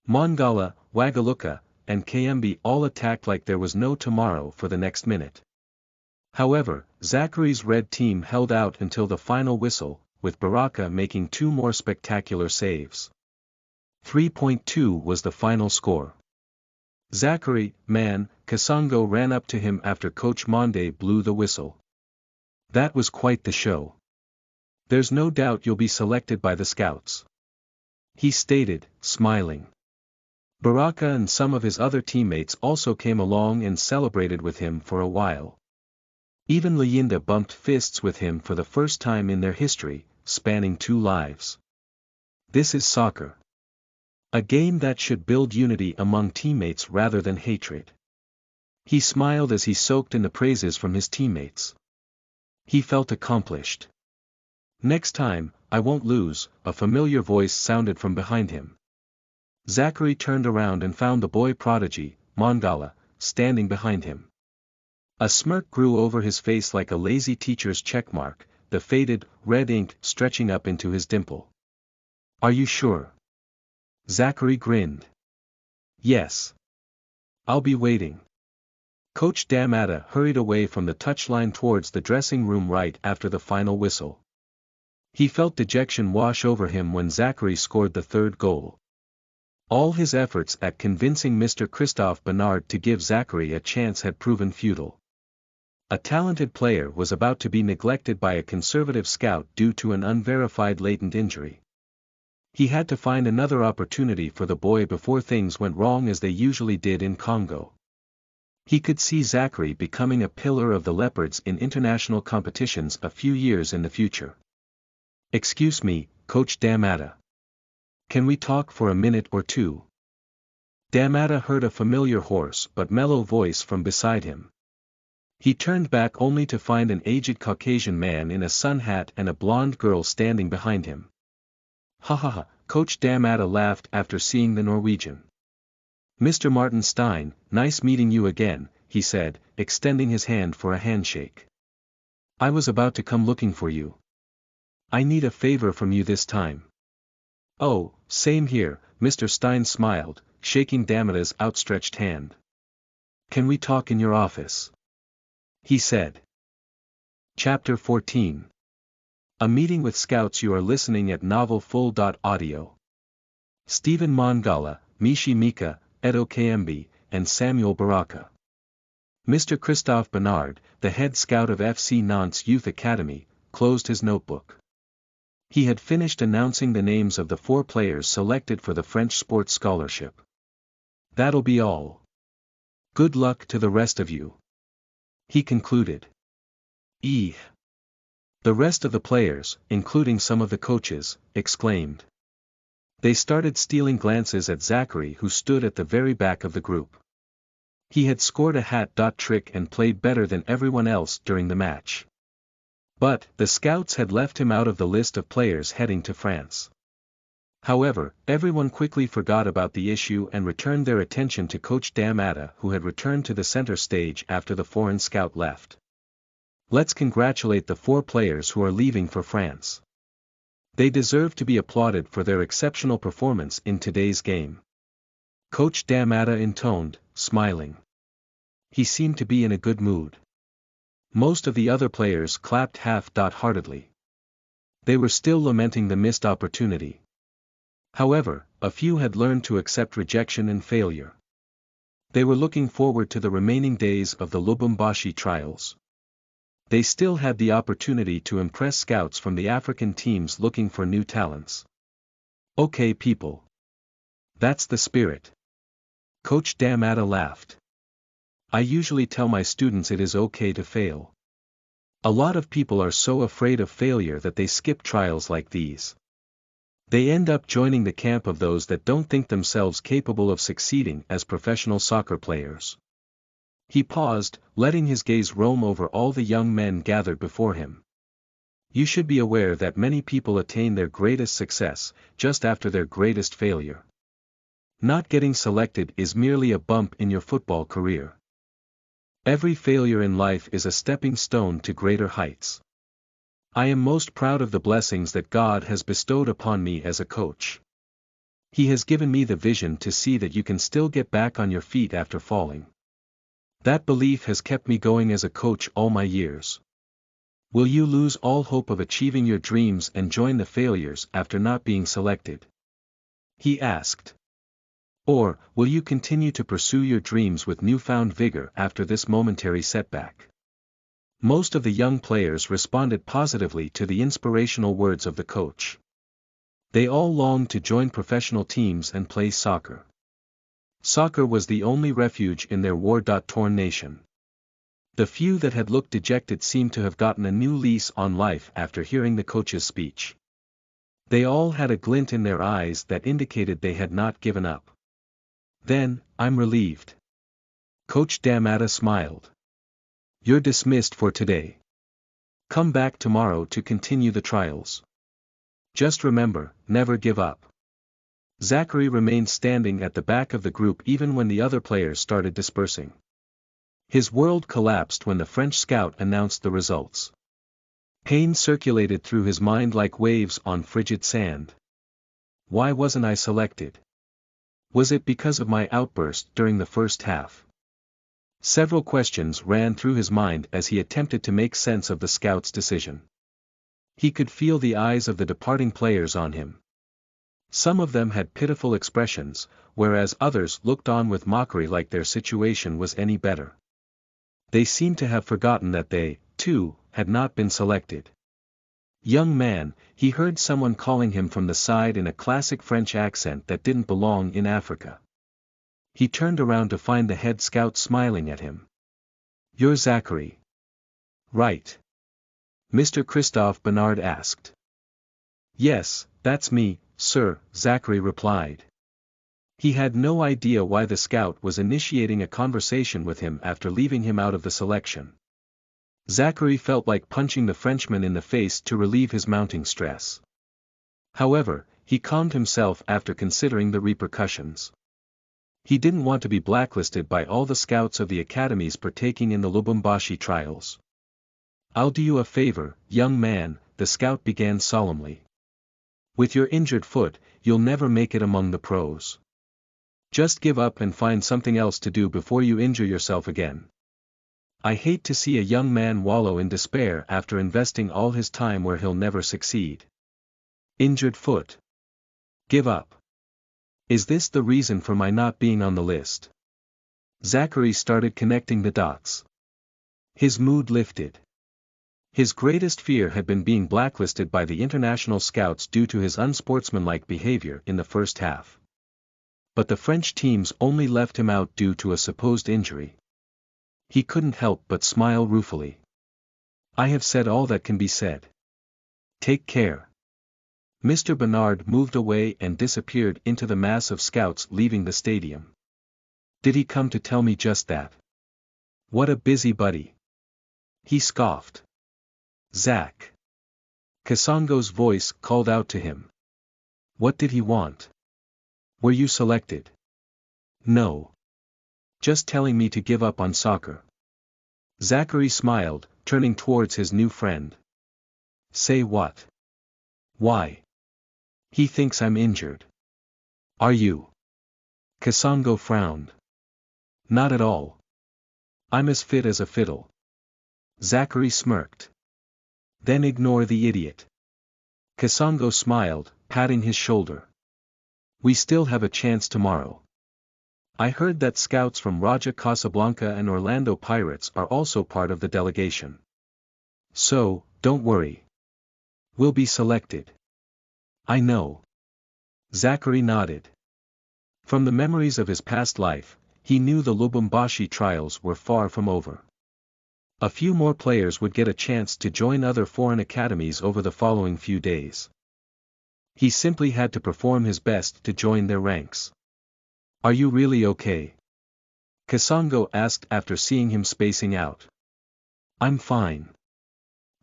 Mongala, Wagaluka, and Kayembe all attacked like there was no tomorrow for the next minute. However, Zachary's red team held out until the final whistle, with Baraka making 2 more spectacular saves. 3.2 was the final score. Zachary, man, Kasongo ran up to him after Coach Monde blew the whistle. That was quite the show. There's no doubt you'll be selected by the scouts, he stated, smiling. Baraka and some of his other teammates also came along and celebrated with him for a while. Even Leyinda bumped fists with him for the first time in their history, spanning 2 lives. This is soccer. A game that should build unity among teammates rather than hatred. He smiled as he soaked in the praises from his teammates. He felt accomplished. Next time, I won't lose, a familiar voice sounded from behind him. Zachary turned around and found the boy prodigy, Mongala, standing behind him. A smirk grew over his face like a lazy teacher's checkmark, the faded, red ink stretching up into his dimple. Are you sure? Zachary grinned. Yes. I'll be waiting. Coach Damata hurried away from the touchline towards the dressing room right after the final whistle. He felt dejection wash over him when Zachary scored the 3rd goal. All his efforts at convincing Mr. Christophe Bernard to give Zachary a chance had proven futile. A talented player was about to be neglected by a conservative scout due to an unverified latent injury. He had to find another opportunity for the boy before things went wrong as they usually did in Congo. He could see Zachary becoming a pillar of the Leopards in international competitions a few years in the future. Excuse me, Coach Damata. Can we talk for a minute or two? Damata heard a familiar hoarse but mellow voice from beside him. He turned back only to find an aged Caucasian man in a sun hat and a blonde girl standing behind him. Ha ha ha, Coach Damata laughed after seeing the Norwegian. Mr. Martin Stein, nice meeting you again, he said, extending his hand for a handshake. I was about to come looking for you. I need a favor from you this time. Oh, same here, Mr. Stein smiled, shaking Damata's outstretched hand. Can we talk in your office? He said. Chapter 14. A meeting with scouts. You are listening at novelfull.audio. Stephen Mongala, Mishi Mika, Edo Kayembe, and Samuel Baraka. Mr. Christophe Bernard, the head scout of FC Nantes Youth Academy, closed his notebook. He had finished announcing the names of the 4 players selected for the French Sports Scholarship. That'll be all. Good luck to the rest of you, he concluded. The rest of the players, including some of the coaches, exclaimed. They started stealing glances at Zachary, who stood at the very back of the group. He had scored a hat trick and played better than everyone else during the match. But, the scouts had left him out of the list of players heading to France. However, everyone quickly forgot about the issue and returned their attention to Coach Damata, who had returned to the center stage after the foreign scout left. Let's congratulate the 4 players who are leaving for France. They deserve to be applauded for their exceptional performance in today's game. Coach D'Amata intoned, smiling. He seemed to be in a good mood. Most of the other players clapped half-heartedly. They were still lamenting the missed opportunity. However, a few had learned to accept rejection and failure. They were looking forward to the remaining days of the Lubumbashi trials. They still had the opportunity to impress scouts from the African teams looking for new talents. Okay people. That's the spirit. Coach D'Amata laughed. I usually tell my students it is okay to fail. A lot of people are so afraid of failure that they skip trials like these. They end up joining the camp of those that don't think themselves capable of succeeding as professional soccer players. He paused, letting his gaze roam over all the young men gathered before him. You should be aware that many people attain their greatest success just after their greatest failure. Not getting selected is merely a bump in your football career. Every failure in life is a stepping stone to greater heights. I am most proud of the blessings that God has bestowed upon me as a coach. He has given me the vision to see that you can still get back on your feet after falling. That belief has kept me going as a coach all my years. Will you lose all hope of achieving your dreams and join the failures after not being selected? He asked. Or, will you continue to pursue your dreams with newfound vigor after this momentary setback? Most of the young players responded positively to the inspirational words of the coach. They all longed to join professional teams and play soccer. Soccer was the only refuge in their war-torn nation. The few that had looked dejected seemed to have gotten a new lease on life after hearing the coach's speech. They all had a glint in their eyes that indicated they had not given up. Then, I'm relieved. Coach D'Amata smiled. You're dismissed for today. Come back tomorrow to continue the trials. Just remember, never give up. Zachary remained standing at the back of the group even when the other players started dispersing. His world collapsed when the French scout announced the results. Pain circulated through his mind like waves on frigid sand. Why wasn't I selected? Was it because of my outburst during the first half? Several questions ran through his mind as he attempted to make sense of the scout's decision. He could feel the eyes of the departing players on him. Some of them had pitiful expressions, whereas others looked on with mockery like their situation was any better. They seemed to have forgotten that they, too, had not been selected. Young man, he heard someone calling him from the side in a classic French accent that didn't belong in Africa. He turned around to find the head scout smiling at him. You're Zachary. Right. Mr. Christophe Bernard asked. Yes, that's me, sir, Zachary replied. He had no idea why the scout was initiating a conversation with him after leaving him out of the selection. Zachary felt like punching the Frenchman in the face to relieve his mounting stress. However, he calmed himself after considering the repercussions. He didn't want to be blacklisted by all the scouts of the academies partaking in the Lubumbashi trials. I'll do you a favor, young man, the scout began solemnly. With your injured foot, you'll never make it among the pros. Just give up and find something else to do before you injure yourself again. I hate to see a young man wallow in despair after investing all his time where he'll never succeed. Injured foot. Give up. Is this the reason for my not being on the list? Zachary started connecting the dots. His mood lifted. His greatest fear had been being blacklisted by the international scouts due to his unsportsmanlike behavior in the first half. But the French teams only left him out due to a supposed injury. He couldn't help but smile ruefully. I have said all that can be said. Take care. Mr. Bernard moved away and disappeared into the mass of scouts leaving the stadium. Did he come to tell me just that? What a busybody. He scoffed. Zach. Kasongo's voice called out to him. What did he want? Were you selected? No. Just telling me to give up on soccer. Zachary smiled, turning towards his new friend. Say what? Why? He thinks I'm injured. Are you? Kasongo frowned. Not at all. I'm as fit as a fiddle. Zachary smirked. Then ignore the idiot. Kasongo smiled, patting his shoulder. We still have a chance tomorrow. I heard that scouts from Raja Casablanca and Orlando Pirates are also part of the delegation. So, don't worry. We'll be selected. I know. Zachary nodded. From the memories of his past life, he knew the Lubumbashi trials were far from over. A few more players would get a chance to join other foreign academies over the following few days. He simply had to perform his best to join their ranks. Are you really okay? Kasongo asked after seeing him spacing out. I'm fine.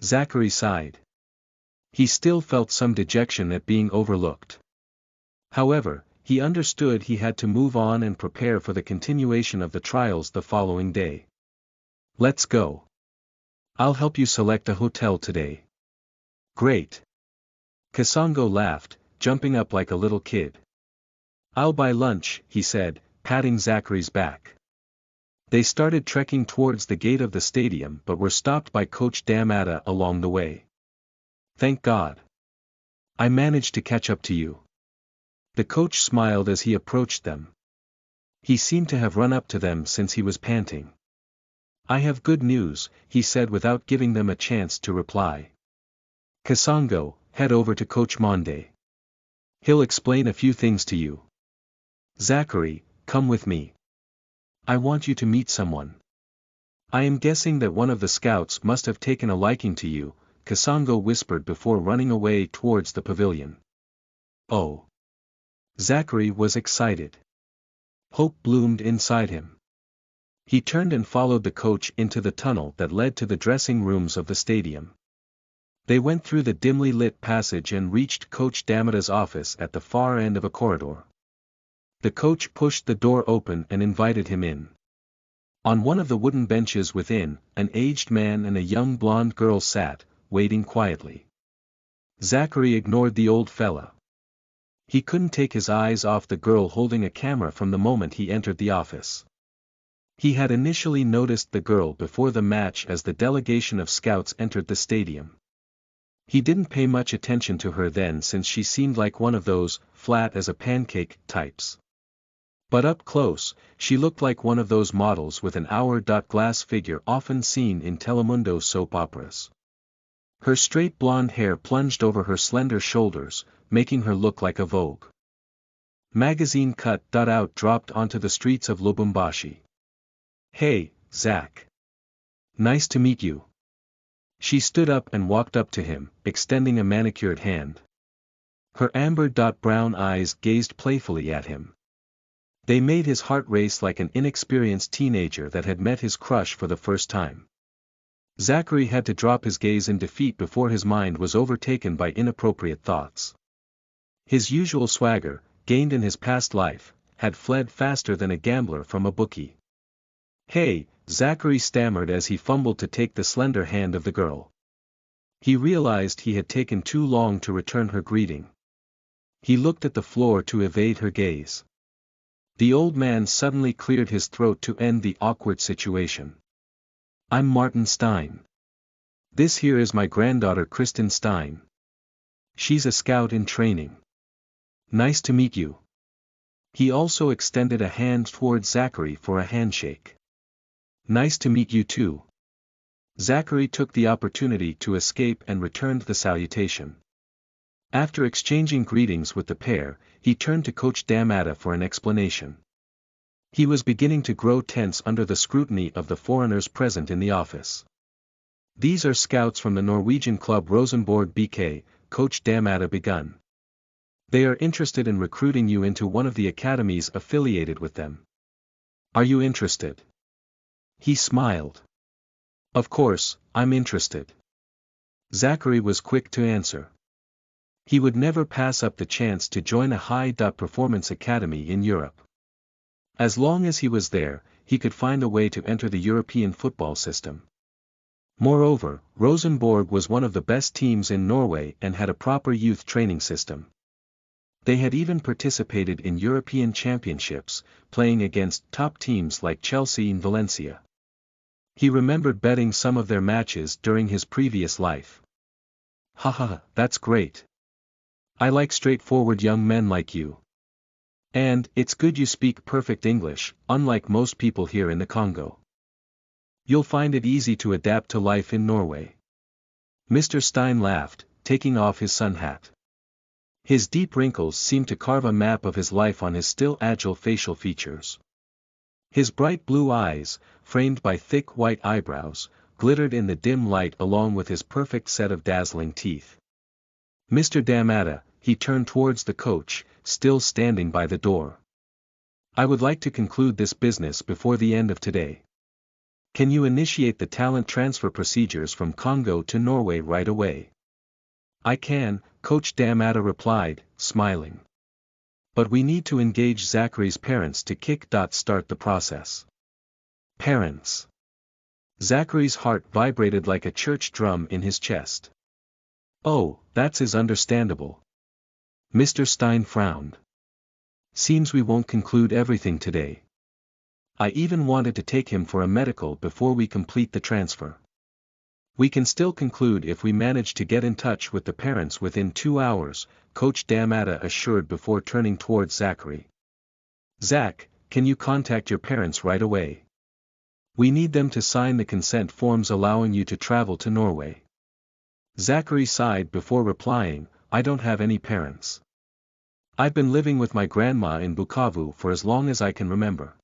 Zachary sighed. He still felt some dejection at being overlooked. However, he understood he had to move on and prepare for the continuation of the trials the following day. Let's go. I'll help you select a hotel today. Great. Kasongo laughed, jumping up like a little kid. I'll buy lunch, he said, patting Zachary's back. They started trekking towards the gate of the stadium but were stopped by Coach Damata along the way. Thank God. I managed to catch up to you. The coach smiled as he approached them. He seemed to have run up to them since he was panting. I have good news, he said without giving them a chance to reply. Kasongo, head over to Coach Monde. He'll explain a few things to you. Zachary, come with me. I want you to meet someone. I am guessing that one of the scouts must have taken a liking to you, Kasongo whispered before running away towards the pavilion. Oh. Zachary was excited. Hope bloomed inside him. He turned and followed the coach into the tunnel that led to the dressing rooms of the stadium. They went through the dimly lit passage and reached Coach Damata's office at the far end of a corridor. The coach pushed the door open and invited him in. On one of the wooden benches within, an aged man and a young blonde girl sat, waiting quietly. Zachary ignored the old fella. He couldn't take his eyes off the girl holding a camera from the moment he entered the office. He had initially noticed the girl before the match as the delegation of scouts entered the stadium. He didn't pay much attention to her then since she seemed like one of those, flat as a pancake, types. But up close, she looked like one of those models with an hourglass figure often seen in Telemundo soap operas. Her straight blonde hair plunged over her slender shoulders, making her look like a Vogue magazine cut-out dropped onto the streets of Lubumbashi. Hey, Zach. Nice to meet you. She stood up and walked up to him, extending a manicured hand. Her amber-brown eyes gazed playfully at him. They made his heart race like an inexperienced teenager that had met his crush for the first time. Zachary had to drop his gaze in defeat before his mind was overtaken by inappropriate thoughts. His usual swagger, gained in his past life, had fled faster than a gambler from a bookie. Hey, Zachary stammered as he fumbled to take the slender hand of the girl. He realized he had taken too long to return her greeting. He looked at the floor to evade her gaze. The old man suddenly cleared his throat to end the awkward situation. I'm Martin Stein. This here is my granddaughter Kristen Stein. She's a scout in training. Nice to meet you. He also extended a hand towards Zachary for a handshake. Nice to meet you too. Zachary took the opportunity to escape and returned the salutation. After exchanging greetings with the pair, he turned to Coach Damata for an explanation. He was beginning to grow tense under the scrutiny of the foreigners present in the office. These are scouts from the Norwegian club Rosenborg BK, Coach Damata began. They are interested in recruiting you into one of the academies affiliated with them. Are you interested? He smiled. Of course, I'm interested. Zachary was quick to answer. He would never pass up the chance to join a high-performance academy in Europe. As long as he was there, he could find a way to enter the European football system. Moreover, Rosenborg was one of the best teams in Norway and had a proper youth training system. They had even participated in European championships, playing against top teams like Chelsea and Valencia. He remembered betting some of their matches during his previous life. Haha, that's great. I like straightforward young men like you. And, it's good you speak perfect English, unlike most people here in the Congo. You'll find it easy to adapt to life in Norway. Mr. Stein laughed, taking off his sun hat. His deep wrinkles seemed to carve a map of his life on his still agile facial features. His bright blue eyes, framed by thick white eyebrows, glittered in the dim light along with his perfect set of dazzling teeth. Mr. Damata, he turned towards the coach, still standing by the door. I would like to conclude this business before the end of today. Can you initiate the talent transfer procedures from Congo to Norway right away? I can, Coach Damata replied, smiling. But we need to engage Zachary's parents to start the process. Parents. Zachary's heart vibrated like a church drum in his chest. Oh, that's understandable. Mr. Stein frowned. Seems we won't conclude everything today. I even wanted to take him for a medical before we complete the transfer. We can still conclude if we manage to get in touch with the parents within 2 hours, Coach Damata assured before turning towards Zachary. Zach, can you contact your parents right away? We need them to sign the consent forms allowing you to travel to Norway. Zachary sighed before replying, I don't have any parents. I've been living with my grandma in Bukavu for as long as I can remember.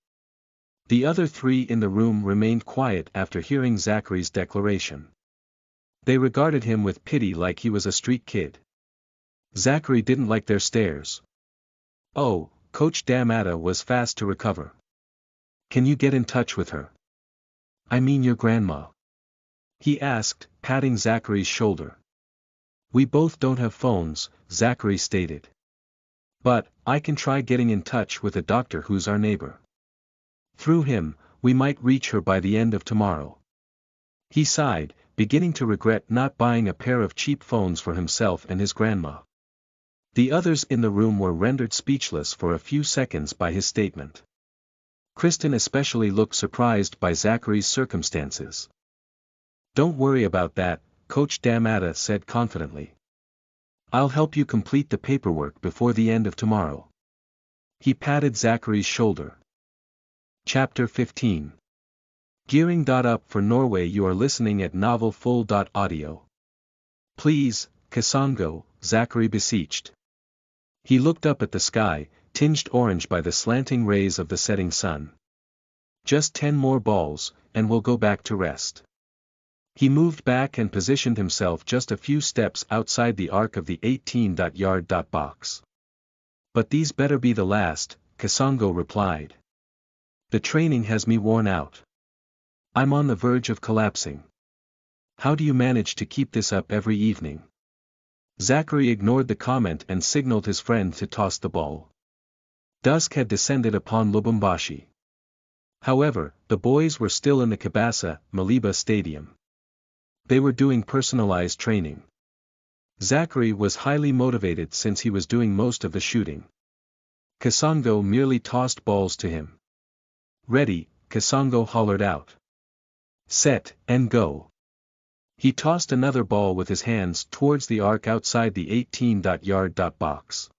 The other three in the room remained quiet after hearing Zachary's declaration. They regarded him with pity like he was a street kid. Zachary didn't like their stares. Oh, Coach Damata was fast to recover. Can you get in touch with her? I mean your grandma. He asked, patting Zachary's shoulder. We both don't have phones, Zachary stated. But, I can try getting in touch with a doctor who's our neighbor. Through him, we might reach her by the end of tomorrow. He sighed, beginning to regret not buying a pair of cheap phones for himself and his grandma. The others in the room were rendered speechless for a few seconds by his statement. Kristen especially looked surprised by Zachary's circumstances. Don't worry about that, Coach Damata said confidently. I'll help you complete the paperwork before the end of tomorrow. He patted Zachary's shoulder. Chapter 15. Gearing up for Norway. You are listening at novelfull.audio. Please, Kasongo, Zachary beseeched. He looked up at the sky, tinged orange by the slanting rays of the setting sun. Just 10 more balls, and we'll go back to rest. He moved back and positioned himself just a few steps outside the arc of the 18-yard box. But these better be the last, Kasongo replied. The training has me worn out. I'm on the verge of collapsing. How do you manage to keep this up every evening? Zachary ignored the comment and signaled his friend to toss the ball. Dusk had descended upon Lubumbashi. However, the boys were still in the Kabasa, Maliba Stadium. They were doing personalized training. Zachary was highly motivated since he was doing most of the shooting. Kasongo merely tossed balls to him. Ready, Kasongo hollered out. Set, and go. He tossed another ball with his hands towards the arc outside the 18-yard box.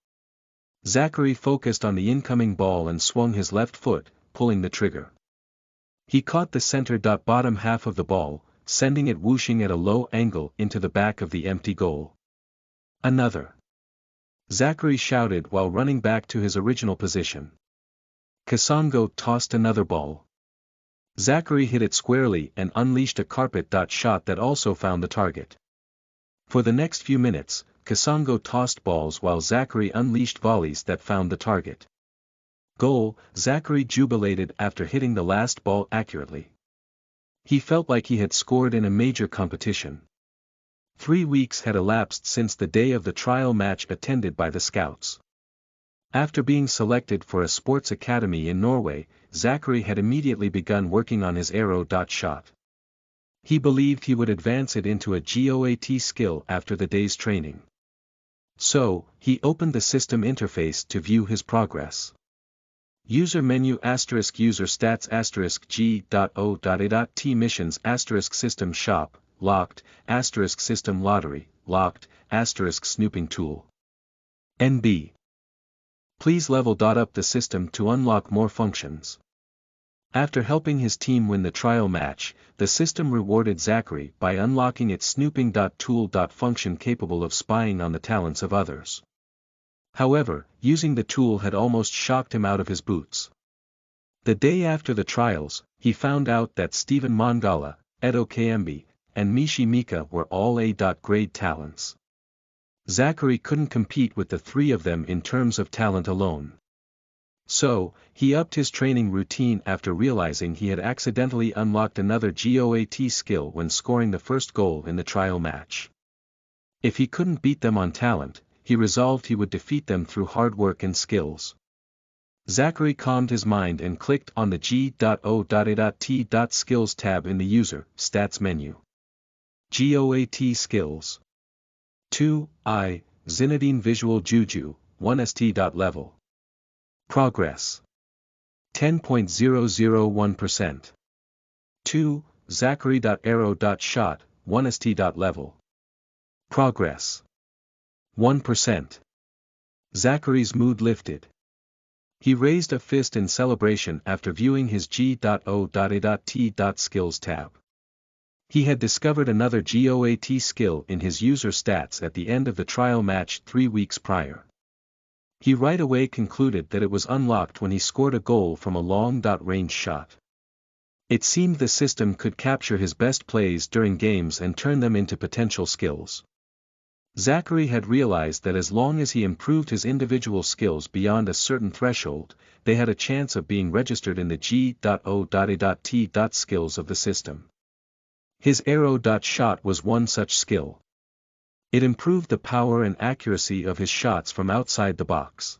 Zachary focused on the incoming ball and swung his left foot, pulling the trigger. He caught the center bottom half of the ball, sending it whooshing at a low angle into the back of the empty goal. Another. Zachary shouted while running back to his original position. Kasongo tossed another ball. Zachary hit it squarely and unleashed a carpet shot that also found the target. For the next few minutes, Kasongo tossed balls while Zachary unleashed volleys that found the target. Goal, Zachary jubilated after hitting the last ball accurately. He felt like he had scored in a major competition. 3 weeks had elapsed since the day of the trial match attended by the scouts. After being selected for a sports academy in Norway, Zachary had immediately begun working on his arrow shot. He believed he would advance it into a GOAT skill after the day's training. So, he opened the system interface to view his progress. User menu * user stats * G.O.A.T missions * system shop, locked, * system lottery, locked, * snooping tool. NB. Please level up the system to unlock more functions. After helping his team win the trial match, the system rewarded Zachary by unlocking its snooping.tool function capable of spying on the talents of others. However, using the tool had almost shocked him out of his boots. The day after the trials, he found out that Stephen Mongala, Edo Kayembe, and Mishi Mika were all A-grade talents. Zachary couldn't compete with the three of them in terms of talent alone. So, he upped his training routine after realizing he had accidentally unlocked another GOAT skill when scoring the first goal in the trial match. If he couldn't beat them on talent, he resolved he would defeat them through hard work and skills. Zachary calmed his mind and clicked on the G.O.A.T. skills tab in the user stats menu. GOAT skills. 2. Zinedine Visual Juju, 1 st. Level. Progress. 10.001%. 2. Zachary.arrow.shot, 1 st. Level. Progress. 1%. Zachary's mood lifted. He raised a fist in celebration after viewing his G.O.A.T. skills tab. He had discovered another GOAT skill in his user stats at the end of the trial match 3 weeks prior. He right away concluded that it was unlocked when he scored a goal from a long-range shot. It seemed the system could capture his best plays during games and turn them into potential skills. Zachary had realized that as long as he improved his individual skills beyond a certain threshold, they had a chance of being registered in the G.O.A.T. skills of the system. His arrow.shot was one such skill. It improved the power and accuracy of his shots from outside the box.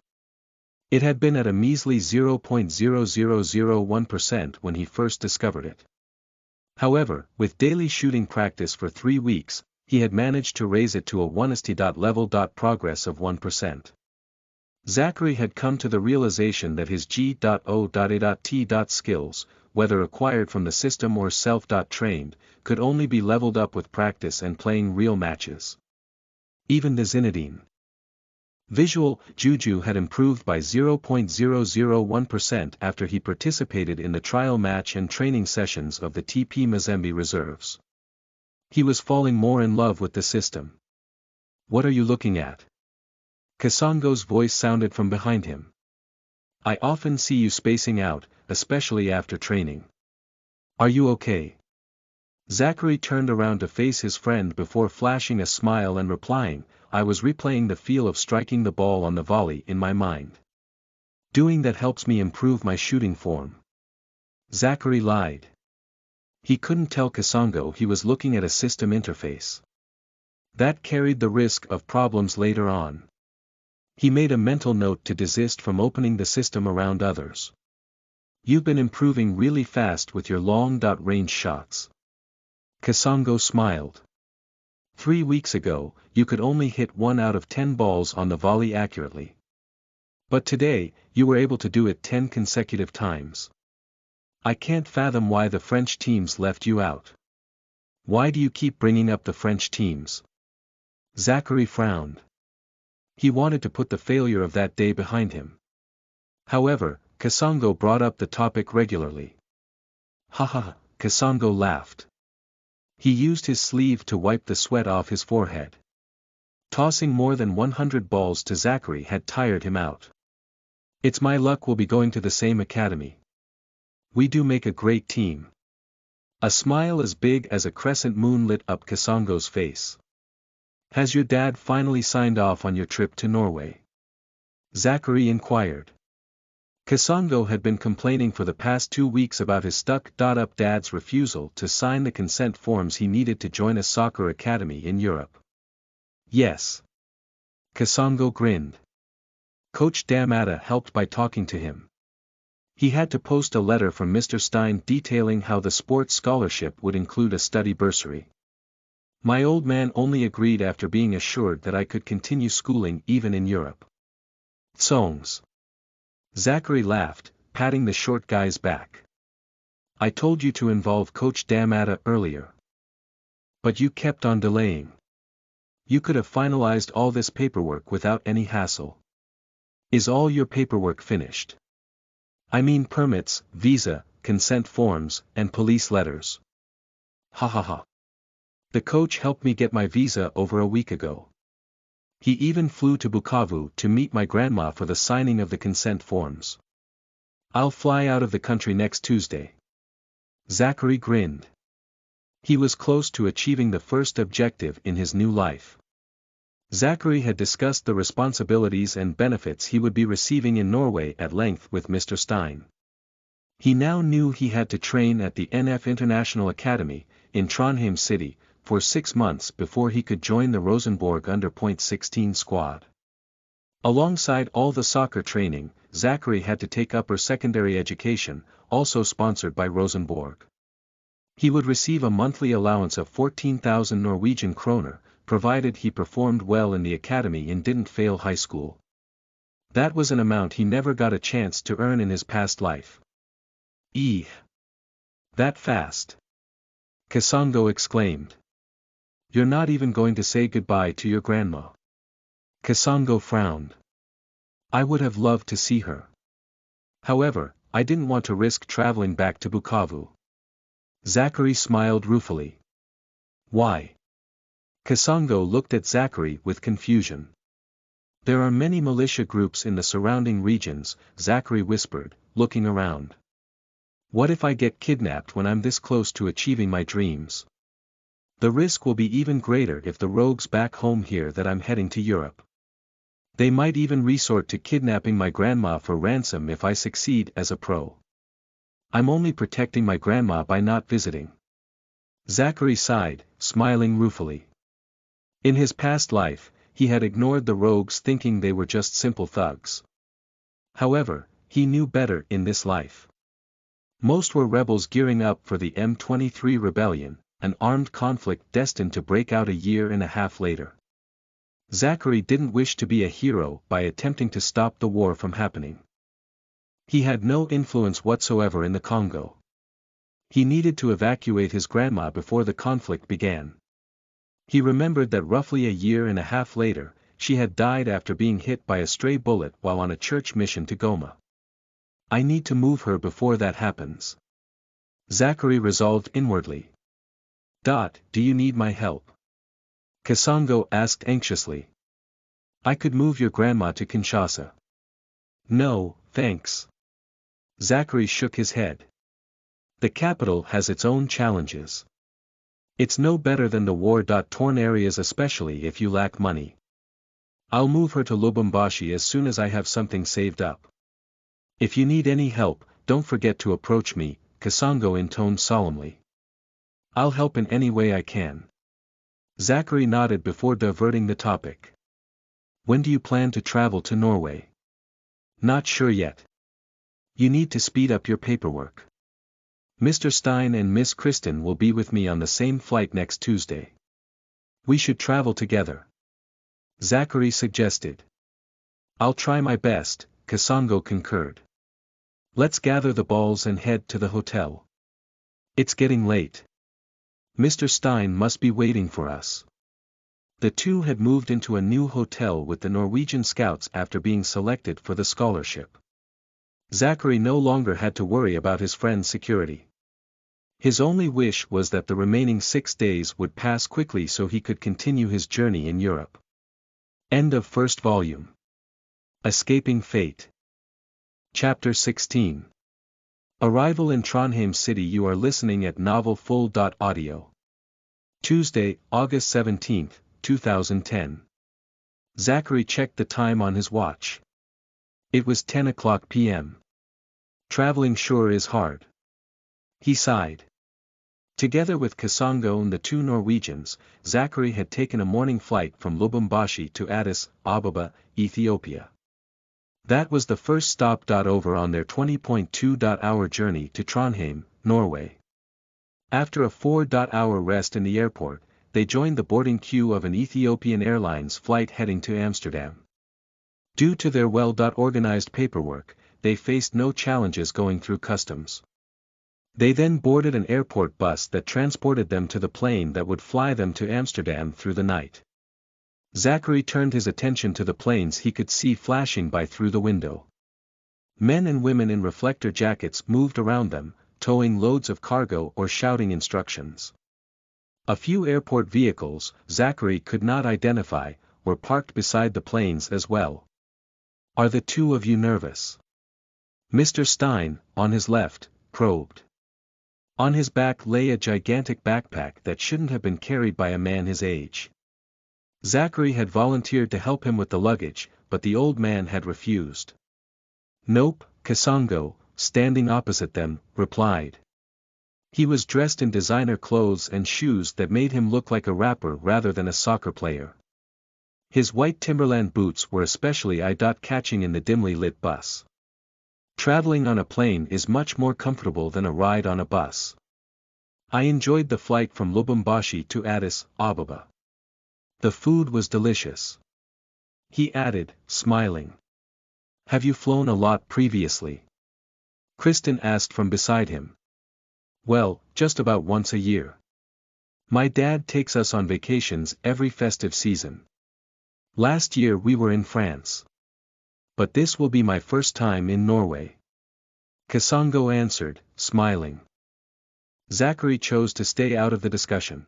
It had been at a measly 0.0001% when he first discovered it. However, with daily shooting practice for 3 weeks, he had managed to raise it to a 1 st. level. Progress of 1%. Zachary had come to the realization that his G.O.A.T. skills, whether acquired from the system or self-trained, could only be leveled up with practice and playing real matches. Even the Zinedine Visual Juju had improved by 0.001% after he participated in the trial match and training sessions of the TP Mazembe reserves. He was falling more in love with the system. "What are you looking at?" Kasongo's voice sounded from behind him. "I often see you spacing out, especially after training. Are you okay?" Zachary turned around to face his friend before flashing a smile and replying, "I was replaying the feel of striking the ball on the volley in my mind. Doing that helps me improve my shooting form." Zachary lied. He couldn't tell Kasongo he was looking at a system interface. That carried the risk of problems later on. He made a mental note to desist from opening the system around others. "You've been improving really fast with your long-range shots." Kasongo smiled. 3 weeks ago, you could only hit 1 out of 10 balls on the volley accurately. But today, you were able to do it 10 consecutive times. I can't fathom why the French teams left you out. Why do you keep bringing up the French teams? Zachary frowned. He wanted to put the failure of that day behind him. However, Kasongo brought up the topic regularly. Haha, Kasongo laughed. He used his sleeve to wipe the sweat off his forehead. Tossing more than 100 balls to Zachary had tired him out. "It's my luck we'll be going to the same academy. We do make a great team." A smile as big as a crescent moon lit up Kasongo's face. "Has your dad finally signed off on your trip to Norway?" Zachary inquired. Kasongo had been complaining for the past 2 weeks about his stuck-up dad's refusal to sign the consent forms he needed to join a soccer academy in Europe. "Yes." Kasongo grinned. "Coach Damata helped by talking to him. He had to post a letter from Mr. Stein detailing how the sports scholarship would include a study bursary. My old man only agreed after being assured that I could continue schooling even in Europe. Songs. Zachary laughed, patting the short guy's back. I told you to involve Coach Damata earlier. But you kept on delaying. You could have finalized all this paperwork without any hassle. Is all your paperwork finished? I mean permits, visa, consent forms, and police letters. Ha ha ha. The coach helped me get my visa over a week ago. He even flew to Bukavu to meet my grandma for the signing of the consent forms. I'll fly out of the country next Tuesday. Zachary grinned. He was close to achieving the first objective in his new life. Zachary had discussed the responsibilities and benefits he would be receiving in Norway at length with Mr. Stein. He now knew he had to train at the NF International Academy, in Trondheim City, for 6 months before he could join the Rosenborg under .16 squad. Alongside all the soccer training, Zachary had to take upper secondary education, also sponsored by Rosenborg. He would receive a monthly allowance of 14,000 Norwegian kroner, provided he performed well in the academy and didn't fail high school. That was an amount he never got a chance to earn in his past life. That fast? Kasongo exclaimed. You're not even going to say goodbye to your grandma. Kasongo frowned. I would have loved to see her. However, I didn't want to risk traveling back to Bukavu. Zachary smiled ruefully. Why? Kasongo looked at Zachary with confusion. There are many militia groups in the surrounding regions, Zachary whispered, looking around. What if I get kidnapped when I'm this close to achieving my dreams? The risk will be even greater if the rogues back home hear that I'm heading to Europe. They might even resort to kidnapping my grandma for ransom if I succeed as a pro. I'm only protecting my grandma by not visiting. Zachary sighed, smiling ruefully. In his past life, he had ignored the rogues thinking they were just simple thugs. However, he knew better in this life. Most were rebels gearing up for the M23 rebellion, an armed conflict destined to break out a year and a half later. Zachary didn't wish to be a hero by attempting to stop the war from happening. He had no influence whatsoever in the Congo. He needed to evacuate his grandma before the conflict began. He remembered that roughly a year and a half later, she had died after being hit by a stray bullet while on a church mission to Goma. I need to move her before that happens. Zachary resolved inwardly. Do you need my help? Kasongo asked anxiously. I could move your grandma to Kinshasa. No, thanks. Zachary shook his head. The capital has its own challenges. It's no better than the war-torn areas, especially if you lack money. I'll move her to Lubumbashi as soon as I have something saved up. If you need any help, don't forget to approach me, Kasongo intoned solemnly. I'll help in any way I can. Zachary nodded before diverting the topic. When do you plan to travel to Norway? Not sure yet. You need to speed up your paperwork. Mr. Stein and Miss Kristen will be with me on the same flight next Tuesday. We should travel together. Zachary suggested. I'll try my best, Kasongo concurred. Let's gather the balls and head to the hotel. It's getting late. Mr. Stein must be waiting for us. The two had moved into a new hotel with the Norwegian scouts after being selected for the scholarship. Zachary no longer had to worry about his friend's security. His only wish was that the remaining 6 days would pass quickly so he could continue his journey in Europe. End of first volume. Escaping Fate. Chapter 16. Arrival in Trondheim City. You are listening at novelfull.audio. Tuesday, August 17, 2010. Zachary checked the time on his watch. It was 10 o'clock p.m. Traveling sure is hard. He sighed. Together with Kasongo and the two Norwegians, Zachary had taken a morning flight from Lubumbashi to Addis Ababa, Ethiopia. That was the first stop. Over on their 20.2-hour journey to Trondheim, Norway. After a 4-hour rest in the airport, they joined the boarding queue of an Ethiopian Airlines flight heading to Amsterdam. Due to their well-organized paperwork, they faced no challenges going through customs. They then boarded an airport bus that transported them to the plane that would fly them to Amsterdam through the night. Zachary turned his attention to the planes he could see flashing by through the window. Men and women in reflector jackets moved around them, towing loads of cargo or shouting instructions. A few airport vehicles, Zachary could not identify, were parked beside the planes as well. "Are the two of you nervous?" Mr. Stein, on his left, probed. On his back lay a gigantic backpack that shouldn't have been carried by a man his age. Zachary had volunteered to help him with the luggage, but the old man had refused. "Nope," Kasongo, standing opposite them, replied. He was dressed in designer clothes and shoes that made him look like a rapper rather than a soccer player. His white Timberland boots were especially eye-catching in the dimly lit bus. Traveling on a plane is much more comfortable than a ride on a bus. I enjoyed the flight from Lubumbashi to Addis Ababa. The food was delicious. He added, smiling. "Have you flown a lot previously?" Kristen asked from beside him. "Well, just about once a year. My dad takes us on vacations every festive season. Last year we were in France. But this will be my first time in Norway." Kasongo answered, smiling. Zachary chose to stay out of the discussion.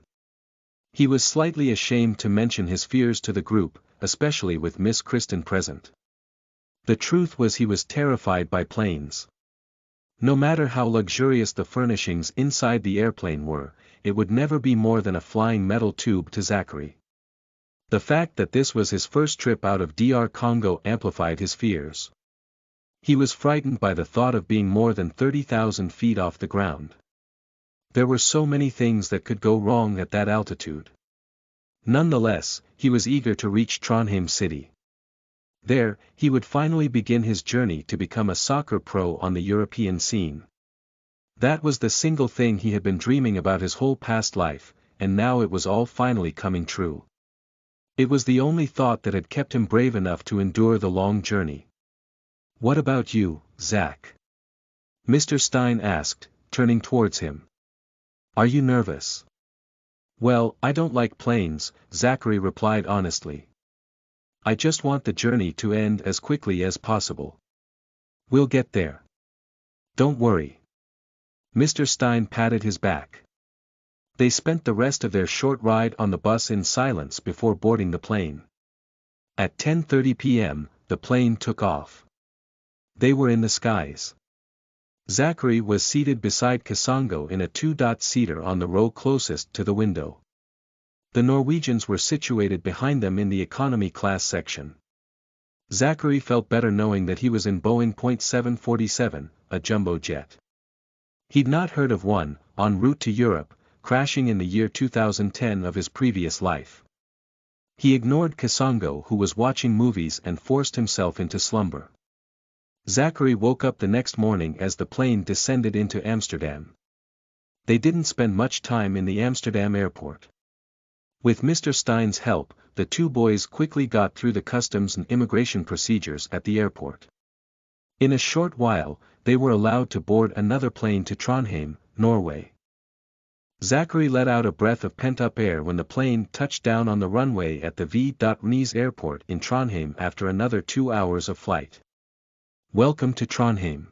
He was slightly ashamed to mention his fears to the group, especially with Miss Kristen present. The truth was he was terrified by planes. No matter how luxurious the furnishings inside the airplane were, it would never be more than a flying metal tube to Zachary. The fact that this was his first trip out of DR Congo amplified his fears. He was frightened by the thought of being more than 30,000 feet off the ground. There were so many things that could go wrong at that altitude. Nonetheless, he was eager to reach Trondheim City. There, he would finally begin his journey to become a soccer pro on the European scene. That was the single thing he had been dreaming about his whole past life, and now it was all finally coming true. It was the only thought that had kept him brave enough to endure the long journey. "What about you, Zach?" Mr. Stein asked, turning towards him. "Are you nervous?" "Well, I don't like planes," Zachary replied honestly. "I just want the journey to end as quickly as possible. We'll get there. Don't worry." Mr. Stein patted his back. They spent the rest of their short ride on the bus in silence before boarding the plane. At 10:30 p.m., the plane took off. They were in the skies. Zachary was seated beside Kasongo in a two-seater on the row closest to the window. The Norwegians were situated behind them in the economy class section. Zachary felt better knowing that he was in Boeing .747, a jumbo jet. He'd not heard of one, en route to Europe, crashing in the year 2010 of his previous life. He ignored Kasongo, who was watching movies, and forced himself into slumber. Zachary woke up the next morning as the plane descended into Amsterdam. They didn't spend much time in the Amsterdam airport. With Mr. Stein's help, the two boys quickly got through the customs and immigration procedures at the airport. In a short while, they were allowed to board another plane to Trondheim, Norway. Zachary let out a breath of pent-up air when the plane touched down on the runway at the V.Rnes airport in Trondheim after another 2 hours of flight. "Welcome to Trondheim."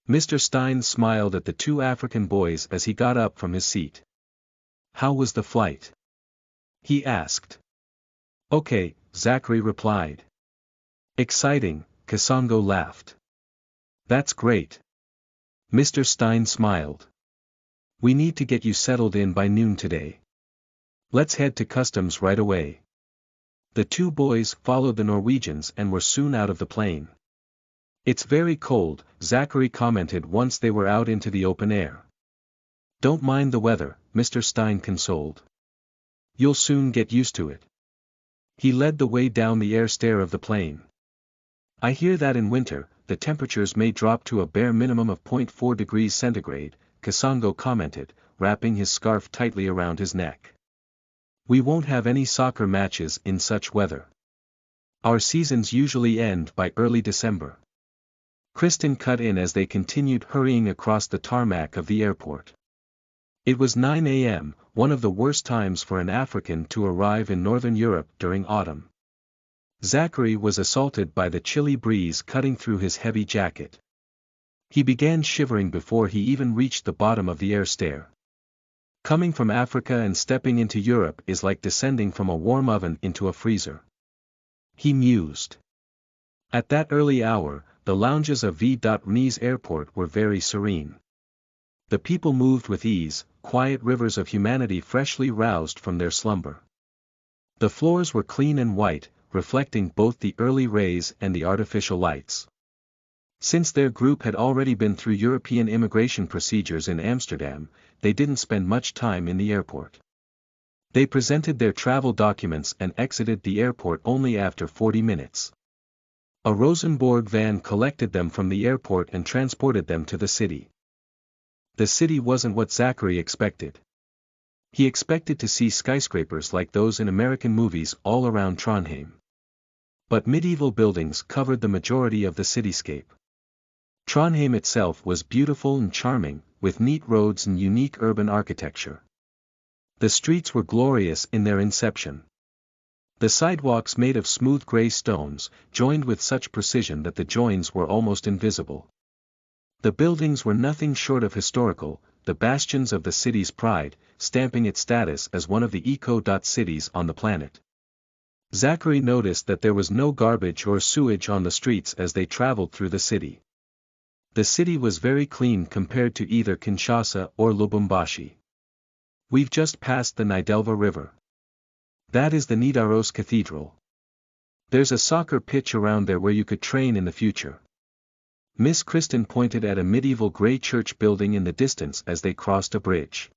Mr. Stein smiled at the two African boys as he got up from his seat. "How was the flight?" he asked. "Okay," Zachary replied. "Exciting," Kasongo laughed. "That's great." Mr. Stein smiled. "We need to get you settled in by noon today. Let's head to customs right away." The two boys followed the Norwegians and were soon out of the plane. "It's very cold," Zachary commented once they were out into the open air. "Don't mind the weather," Mr. Stein consoled. "You'll soon get used to it." He led the way down the air stair of the plane. I hear that in winter, the temperatures may drop to a bare minimum of 0.4 degrees centigrade, Kasongo commented, wrapping his scarf tightly around his neck. We won't have any soccer matches in such weather. Our seasons usually end by early December. Kristen cut in as they continued hurrying across the tarmac of the airport. It was 9 a.m., one of the worst times for an African to arrive in Northern Europe during autumn. Zachary was assaulted by the chilly breeze cutting through his heavy jacket. He began shivering before he even reached the bottom of the air stair. Coming from Africa and stepping into Europe is like descending from a warm oven into a freezer. He mused. At that early hour, the lounges of V.Nice airport were very serene. The people moved with ease, quiet rivers of humanity freshly roused from their slumber. The floors were clean and white, reflecting both the early rays and the artificial lights. Since their group had already been through European immigration procedures in Amsterdam, they didn't spend much time in the airport. They presented their travel documents and exited the airport only after 40 minutes. A Rosenborg van collected them from the airport and transported them to the city. The city wasn't what Zachary expected. He expected to see skyscrapers like those in American movies all around Trondheim. But medieval buildings covered the majority of the cityscape. Trondheim itself was beautiful and charming, with neat roads and unique urban architecture. The streets were glorious in their inception. The sidewalks made of smooth gray stones, joined with such precision that the joins were almost invisible. The buildings were nothing short of historical, the bastions of the city's pride, stamping its status as one of the eco-cities on the planet. Zachary noticed that there was no garbage or sewage on the streets as they traveled through the city. The city was very clean compared to either Kinshasa or Lubumbashi. We've just passed the Nidelva River. That is the Nidaros Cathedral. There's a soccer pitch around there where you could train in the future. Miss Kristen pointed at a medieval grey church building in the distance as they crossed a bridge.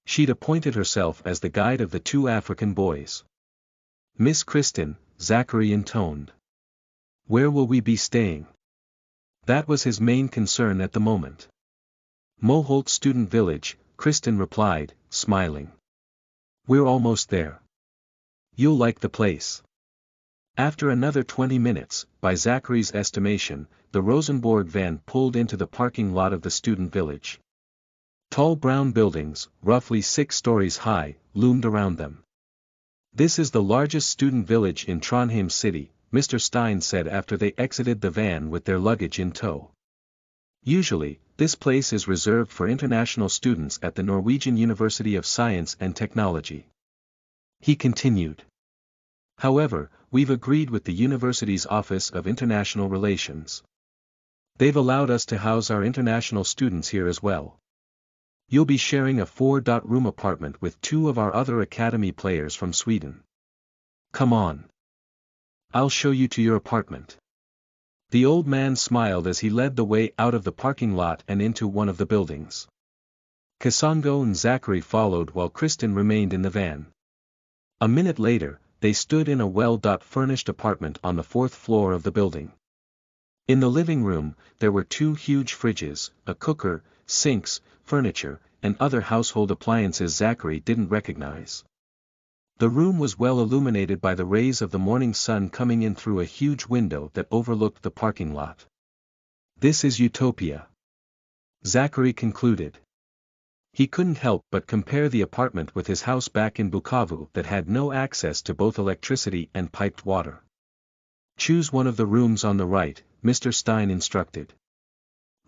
She'd appointed herself as the guide of the two African boys. Miss Kristen, Zachary intoned. Where will we be staying? That was his main concern at the moment. Moholt Student Village, Kristen replied, smiling. We're almost there. You'll like the place. After another 20 minutes, by Zachary's estimation, the Rosenborg van pulled into the parking lot of the student village. Tall brown buildings, roughly 6 stories high, loomed around them. This is the largest student village in Trondheim city, Mr. Stein said after they exited the van with their luggage in tow. Usually, this place is reserved for international students at the Norwegian University of Science and Technology. He continued. However, we've agreed with the university's Office of International Relations. They've allowed us to house our international students here as well. You'll be sharing a 4-room apartment with 2 of our other academy players from Sweden. Come on. I'll show you to your apartment. The old man smiled as he led the way out of the parking lot and into one of the buildings. Kasongo and Zachary followed while Kristen remained in the van. A minute later, they stood in a well-furnished apartment on the 4th floor of the building. In the living room, there were 2 huge fridges, a cooker, sinks, furniture, and other household appliances Zachary didn't recognize. The room was well illuminated by the rays of the morning sun coming in through a huge window that overlooked the parking lot. This is utopia. Zachary concluded. He couldn't help but compare the apartment with his house back in Bukavu that had no access to both electricity and piped water. Choose one of the rooms on the right, Mr. Stein instructed.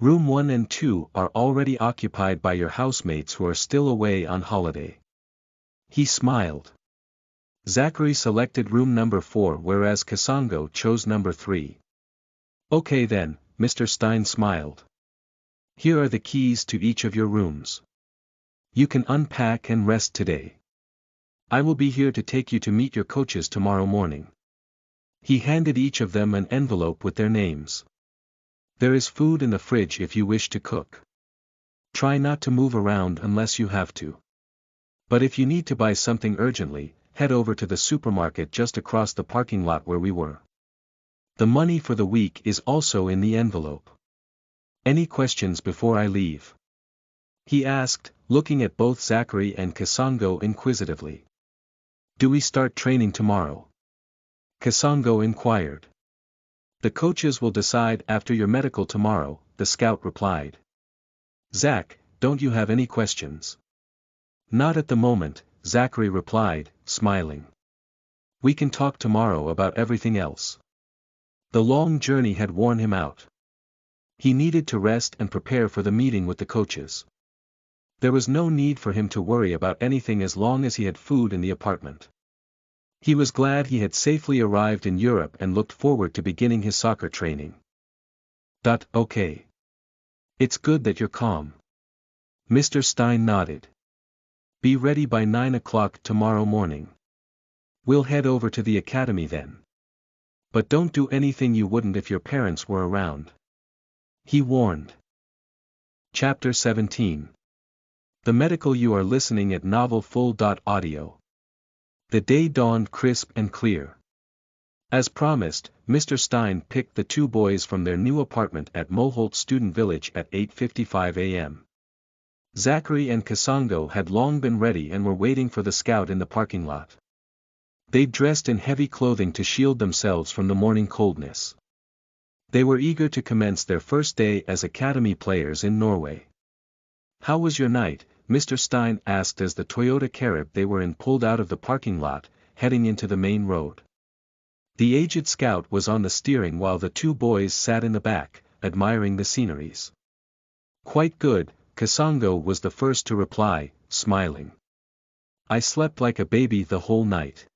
Room 1 and 2 are already occupied by your housemates who are still away on holiday. He smiled. Zachary selected room number 4 whereas Kasongo chose number 3. Okay then, Mr. Stein smiled. Here are the keys to each of your rooms. You can unpack and rest today. I will be here to take you to meet your coaches tomorrow morning. He handed each of them an envelope with their names. There is food in the fridge if you wish to cook. Try not to move around unless you have to. But if you need to buy something urgently, head over to the supermarket just across the parking lot where we were. The money for the week is also in the envelope. Any questions before I leave? He asked, looking at both Zachary and Kasongo inquisitively. Do we start training tomorrow? Kasongo inquired. The coaches will decide after your medical tomorrow, the scout replied. Zach, don't you have any questions? Not at the moment, Zachary replied, smiling. We can talk tomorrow about everything else. The long journey had worn him out. He needed to rest and prepare for the meeting with the coaches. There was no need for him to worry about anything as long as he had food in the apartment. He was glad he had safely arrived in Europe and looked forward to beginning his soccer training. Okay. It's good that you're calm. Mr. Stein nodded. Be ready by 9 o'clock tomorrow morning. We'll head over to the academy then. But don't do anything you wouldn't if your parents were around. He warned. Chapter 17. The medical. You are listening at novelfull.audio. The day dawned crisp and clear. As promised, Mr. Stein picked the two boys from their new apartment at Moholt Student Village at 8:55 a.m. Zachary and Kasongo had long been ready and were waiting for the scout in the parking lot. They dressed in heavy clothing to shield themselves from the morning coldness. They were eager to commence their first day as academy players in Norway. How was your night? Mr. Stein asked as the Toyota Carib they were in pulled out of the parking lot, heading into the main road. The aged scout was on the steering while the two boys sat in the back, admiring the sceneries. Quite good, Kasongo was the first to reply, smiling. I slept like a baby the whole night.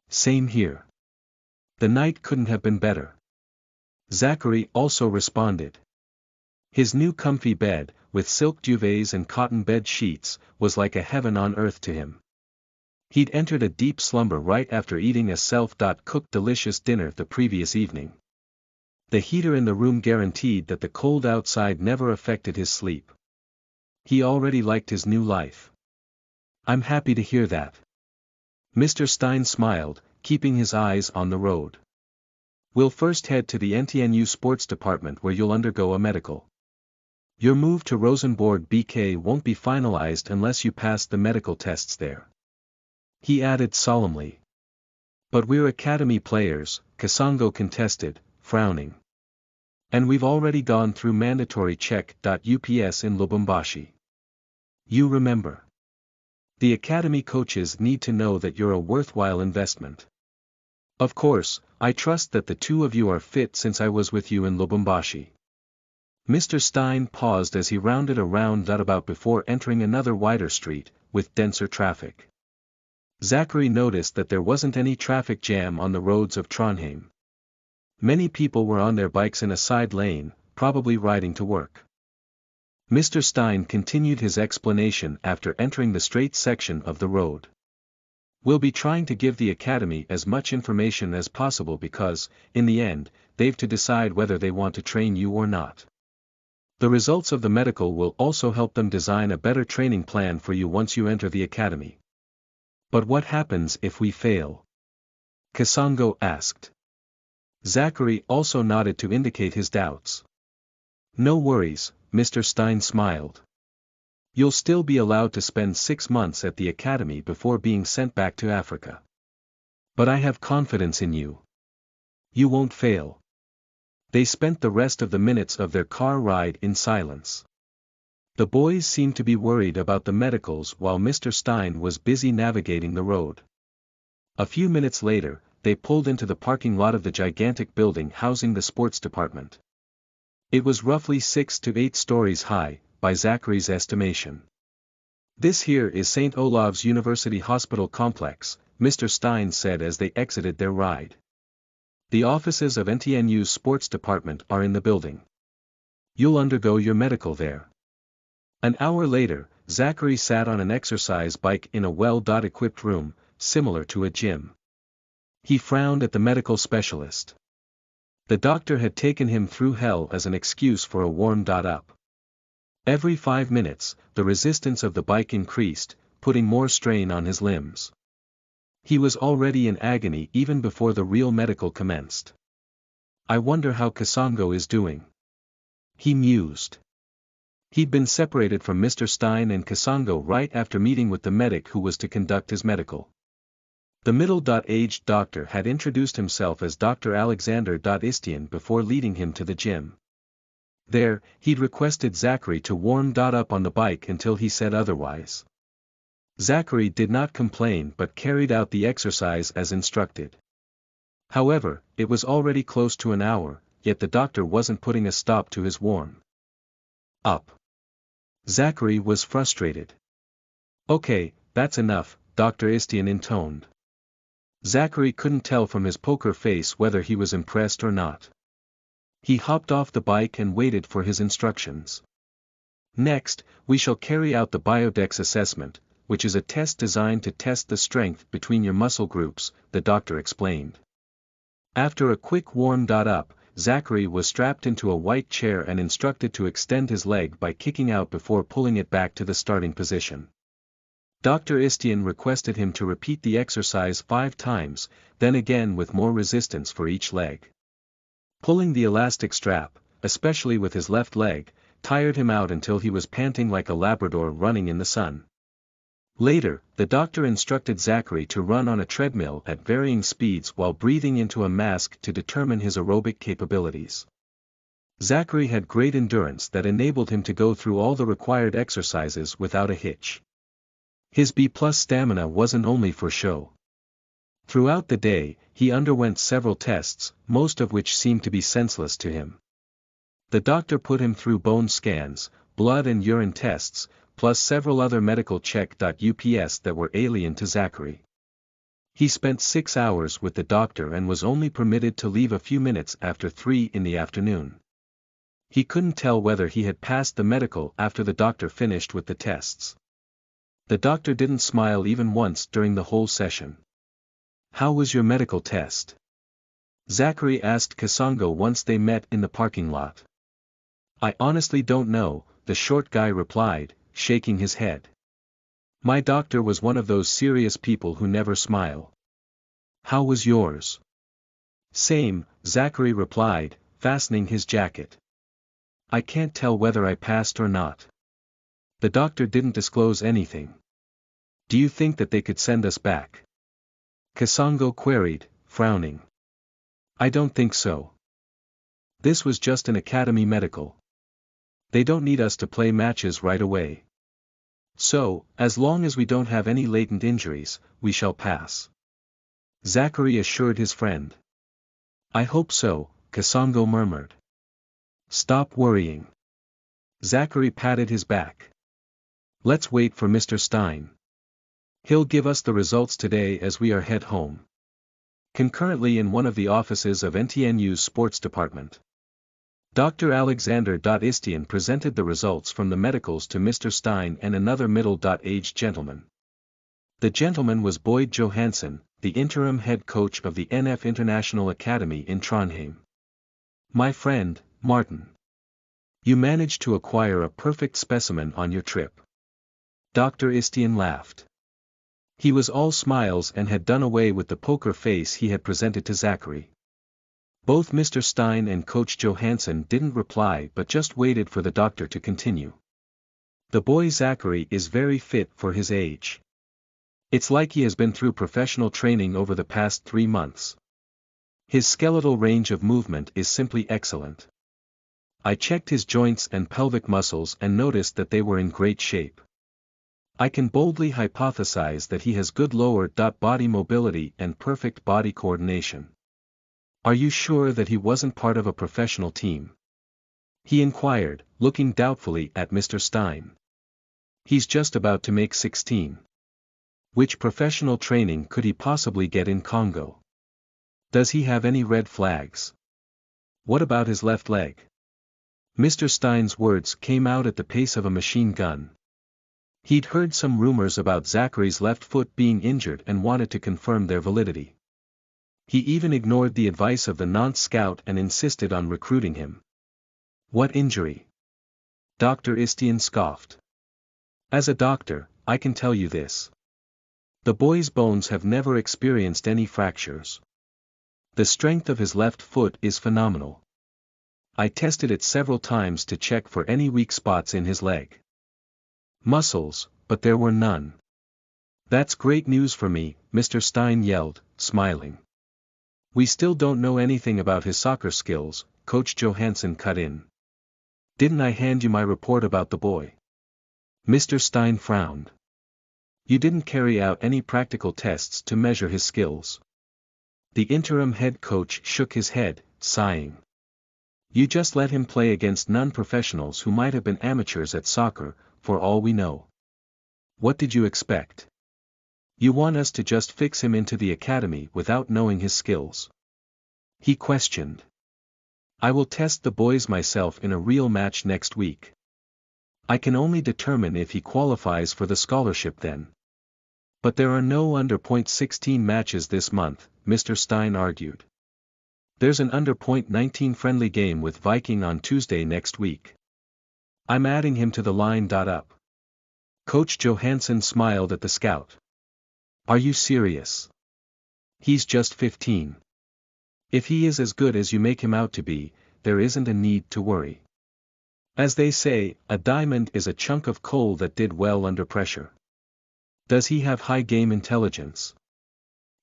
Same here. The night couldn't have been better. Zachary also responded. His new comfy bed, with silk duvets and cotton bed sheets, was like a heaven on earth to him. He'd entered a deep slumber right after eating a self-cooked delicious dinner the previous evening. The heater in the room guaranteed that the cold outside never affected his sleep. He already liked his new life. I'm happy to hear that. Mr. Stein smiled, keeping his eyes on the road. We'll first head to the NTNU sports department where you'll undergo a medical. Your move to Rosenborg BK won't be finalized unless you pass the medical tests there. He added solemnly. But we're academy players, Kasongo contested, frowning. And we've already gone through mandatory check.ups in Lubumbashi. You remember. The academy coaches need to know that you're a worthwhile investment. Of course, I trust that the two of you are fit since I was with you in Lubumbashi. Mr. Stein paused as he rounded a roundabout before entering another wider street, with denser traffic. Zachary noticed that there wasn't any traffic jam on the roads of Trondheim. Many people were on their bikes in a side lane, probably riding to work. Mr. Stein continued his explanation after entering the straight section of the road. We'll be trying to give the academy as much information as possible because, in the end, they've to decide whether they want to train you or not. The results of the medical will also help them design a better training plan for you once you enter the academy. But what happens if we fail? Kasongo asked. Zachary also nodded to indicate his doubts. No worries, Mr. Stein smiled. You'll still be allowed to spend 6 months at the academy before being sent back to Africa. But I have confidence in you. You won't fail. They spent the rest of the minutes of their car ride in silence. The boys seemed to be worried about the medicals while Mr. Stein was busy navigating the road. A few minutes later, they pulled into the parking lot of the gigantic building housing the sports department. It was roughly 6 to 8 stories high, by Zachary's estimation. This here is St. Olav's University Hospital Complex, Mr. Stein said as they exited their ride. The offices of NTNU's sports department are in the building. You'll undergo your medical there. An hour later, Zachary sat on an exercise bike in a well-equipped room, similar to a gym. He frowned at the medical specialist. The doctor had taken him through hell as an excuse for a warm-up. Every 5 minutes, the resistance of the bike increased, putting more strain on his limbs. He was already in agony even before the real medical commenced. I wonder how Kasongo is doing. He mused. He'd been separated from Mr. Stein and Kasongo right after meeting with the medic who was to conduct his medical. The middle-aged doctor had introduced himself as Dr. Alexander Istian before leading him to the gym. There, he'd requested Zachary to warm up on the bike until he said otherwise. Zachary did not complain but carried out the exercise as instructed. However, it was already close to an hour, yet the doctor wasn't putting a stop to his warm up. Zachary was frustrated. Okay, that's enough, Dr. Istian intoned. Zachary couldn't tell from his poker face whether he was impressed or not. He hopped off the bike and waited for his instructions. Next, we shall carry out the Biodex assessment, which is a test designed to test the strength between your muscle groups, the doctor explained. After a quick warm-up, Zachary was strapped into a white chair and instructed to extend his leg by kicking out before pulling it back to the starting position. Dr. Istian requested him to repeat the exercise 5 times, then again with more resistance for each leg. Pulling the elastic strap, especially with his left leg, tired him out until he was panting like a Labrador running in the sun. Later, the doctor instructed Zachary to run on a treadmill at varying speeds while breathing into a mask to determine his aerobic capabilities. Zachary had great endurance that enabled him to go through all the required exercises without a hitch. His B+ stamina wasn't only for show. Throughout the day, he underwent several tests, most of which seemed to be senseless to him. The doctor put him through bone scans, blood and urine tests, plus several other medical check-ups that were alien to Zachary. He spent 6 hours with the doctor and was only permitted to leave a few minutes after 3 in the afternoon. He couldn't tell whether he had passed the medical after the doctor finished with the tests. The doctor didn't smile even once during the whole session. How was your medical test? Zachary asked Kasongo once they met in the parking lot. I honestly don't know, the short guy replied, shaking his head. My doctor was one of those serious people who never smile. How was yours? Same, Zachary replied, fastening his jacket. I can't tell whether I passed or not. The doctor didn't disclose anything. Do you think that they could send us back? Kasongo queried, frowning. I don't think so. This was just an academy medical. They don't need us to play matches right away. So, as long as we don't have any latent injuries, we shall pass. Zachary assured his friend. I hope so, Kasongo murmured. Stop worrying. Zachary patted his back. Let's wait for Mr. Stein. He'll give us the results today as we are head home. Concurrently in one of the offices of NTNU's sports department, Dr. Alexander Istian presented the results from the medicals to Mr. Stein and another middle-aged gentleman. The gentleman was Boyd Johansson, the interim head coach of the NF International Academy in Trondheim. My friend, Martin. You managed to acquire a perfect specimen on your trip. Dr. Istian laughed. He was all smiles and had done away with the poker face he had presented to Zachary. Both Mr. Stein and Coach Johansson didn't reply but just waited for the doctor to continue. The boy Zachary is very fit for his age. It's like he has been through professional training over the past 3 months. His skeletal range of movement is simply excellent. I checked his joints and pelvic muscles and noticed that they were in great shape. I can boldly hypothesize that he has good lower body mobility and perfect body coordination. Are you sure that he wasn't part of a professional team? He inquired, looking doubtfully at Mr. Stein. He's just about to make 16. Which professional training could he possibly get in Congo? Does he have any red flags? What about his left leg? Mr. Stein's words came out at the pace of a machine gun. He'd heard some rumors about Zachary's left foot being injured and wanted to confirm their validity. He even ignored the advice of the Nantes scout and insisted on recruiting him. What injury? Dr. Istian scoffed. As a doctor, I can tell you this. The boy's bones have never experienced any fractures. The strength of his left foot is phenomenal. I tested it several times to check for any weak spots in his leg. Muscles, but there were none. That's great news for me, Mr. Stein yelled, smiling. We still don't know anything about his soccer skills, Coach Johansson cut in. Didn't I hand you my report about the boy? Mr. Stein frowned. You didn't carry out any practical tests to measure his skills. The interim head coach shook his head, sighing. You just let him play against non-professionals who might have been amateurs at soccer, for all we know. What did you expect? You want us to just fix him into the academy without knowing his skills? He questioned. I will test the boys myself in a real match next week. I can only determine if he qualifies for the scholarship then. But there are no under .16 matches this month, Mr. Stein argued. There's an under .19 friendly game with Viking on Tuesday next week. I'm adding him to the line. Up. Coach Johansson smiled at the scout. Are you serious? He's just 15. If he is as good as you make him out to be, there isn't a need to worry. As they say, a diamond is a chunk of coal that did well under pressure. Does he have high game intelligence?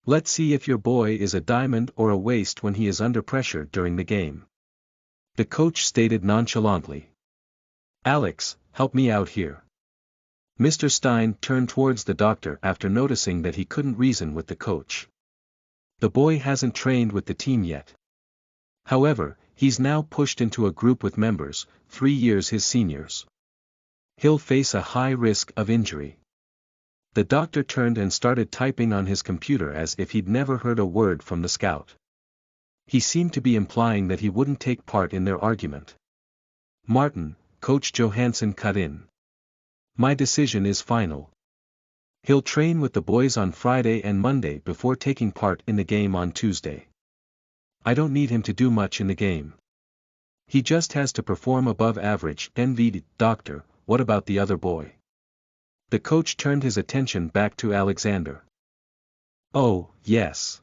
Let's see if your boy is a diamond or a waste when he is under pressure during the game. The coach stated nonchalantly. Alex, help me out here. Mr. Stein turned towards the doctor after noticing that he couldn't reason with the coach. The boy hasn't trained with the team yet. However, he's now pushed into a group with members, 3 years his seniors. He'll face a high risk of injury. The doctor turned and started typing on his computer as if he'd never heard a word from the scout. He seemed to be implying that he wouldn't take part in their argument. Martin, Coach Johansson cut in. My decision is final. He'll train with the boys on Friday and Monday before taking part in the game on Tuesday. I don't need him to do much in the game. He just has to perform above average. NVD. Doctor, what about the other boy? The coach turned his attention back to Alexander. Oh, yes.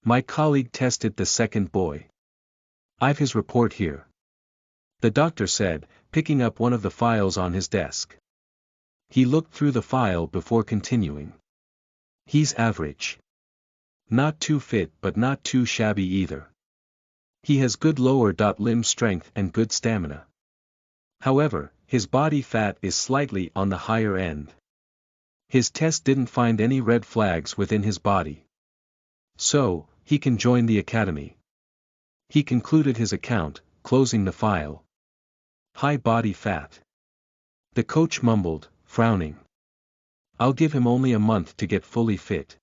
My colleague tested the second boy. I've his report here. The doctor said, picking up one of the files on his desk. He looked through the file before continuing. He's average. Not too fit but not too shabby either. He has good lower limb strength and good stamina. However, his body fat is slightly on the higher end. His test didn't find any red flags within his body. So, he can join the academy. He concluded his account, closing the file. High body fat. The coach mumbled, frowning. I'll give him only a month to get fully fit.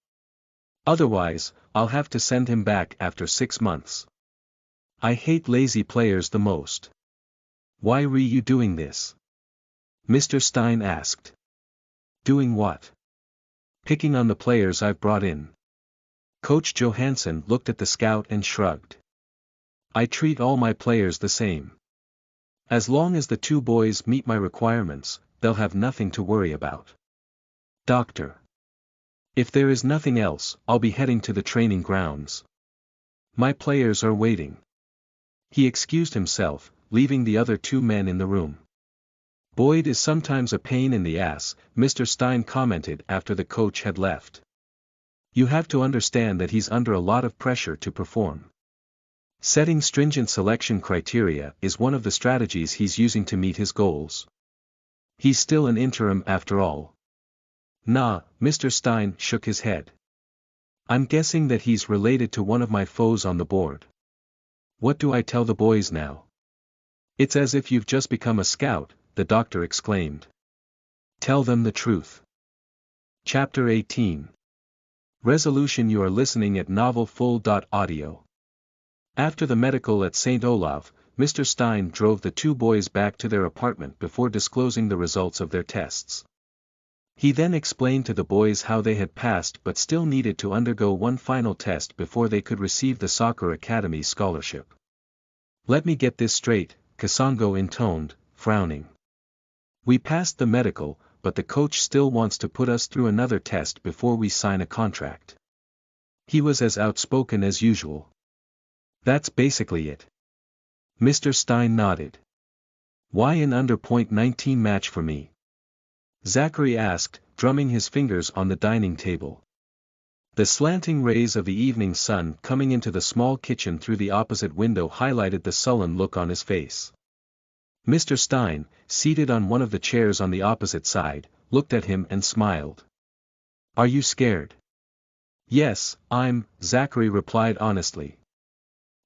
Otherwise, I'll have to send him back after 6 months. I hate lazy players the most. Why were you doing this? Mr. Stein asked. Doing what? Picking on the players I've brought in. Coach Johansson looked at the scout and shrugged. I treat all my players the same. As long as the 2 boys meet my requirements, they'll have nothing to worry about. Doctor. If there is nothing else, I'll be heading to the training grounds. My players are waiting. He excused himself, leaving the other 2 men in the room. Boyd is sometimes a pain in the ass, Mr. Stein commented after the coach had left. You have to understand that he's under a lot of pressure to perform. Setting stringent selection criteria is one of the strategies he's using to meet his goals. He's still an interim after all. Nah, Mr. Stein shook his head. I'm guessing that he's related to one of my foes on the board. What do I tell the boys now? It's as if you've just become a scout, the doctor exclaimed. Tell them the truth. Chapter 18. Resolution. You are listening at novelfull.audio. After the medical at St. Olaf, Mr. Stein drove the 2 boys back to their apartment before disclosing the results of their tests. He then explained to the boys how they had passed but still needed to undergo one final test before they could receive the soccer academy scholarship. Let me get this straight, Kasongo intoned, frowning. We passed the medical, but the coach still wants to put us through another test before we sign a contract. He was as outspoken as usual. That's basically it. Mr. Stein nodded. Why an under .19 match for me? Zachary asked, drumming his fingers on the dining table. The slanting rays of the evening sun coming into the small kitchen through the opposite window highlighted the sullen look on his face. Mr. Stein, seated on one of the chairs on the opposite side, looked at him and smiled. Are you scared? Yes, Zachary replied honestly.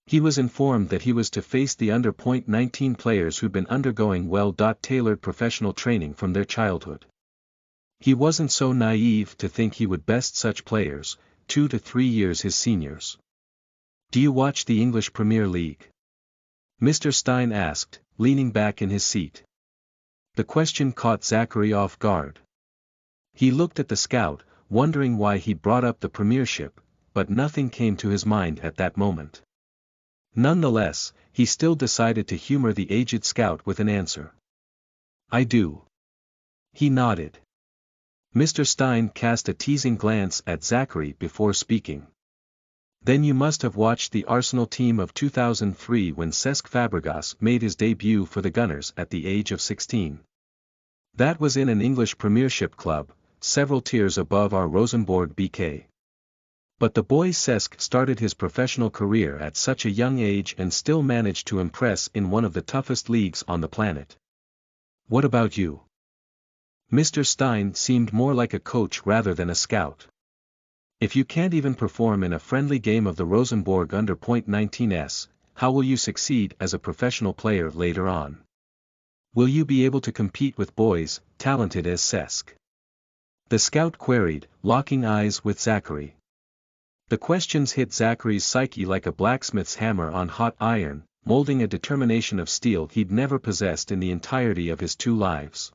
He was informed that he was to face the under .19 players who'd been undergoing well-tailored professional training from their childhood. He wasn't so naive to think he would best such players, 2 to 3 years his seniors. Do you watch the English Premier League? Mr. Stein asked, leaning back in his seat. The question caught Zachary off guard. He looked at the scout, wondering why he'd brought up the premiership, but nothing came to his mind at that moment. Nonetheless, he still decided to humor the aged scout with an answer. I do. He nodded. Mr. Stein cast a teasing glance at Zachary before speaking. Then you must have watched the Arsenal team of 2003 when Cesc Fabregas made his debut for the Gunners at the age of 16. That was in an English Premiership club, several tiers above our Rosenborg BK. But the boy Cesc started his professional career at such a young age and still managed to impress in one of the toughest leagues on the planet. What about you? Mr. Stein seemed more like a coach rather than a scout. If you can't even perform in a friendly game of the Rosenborg under .19s, how will you succeed as a professional player later on? Will you be able to compete with boys, talented as Cesc? The scout queried, locking eyes with Zachary. The questions hit Zachary's psyche like a blacksmith's hammer on hot iron, molding a determination of steel he'd never possessed in the entirety of his 2 lives.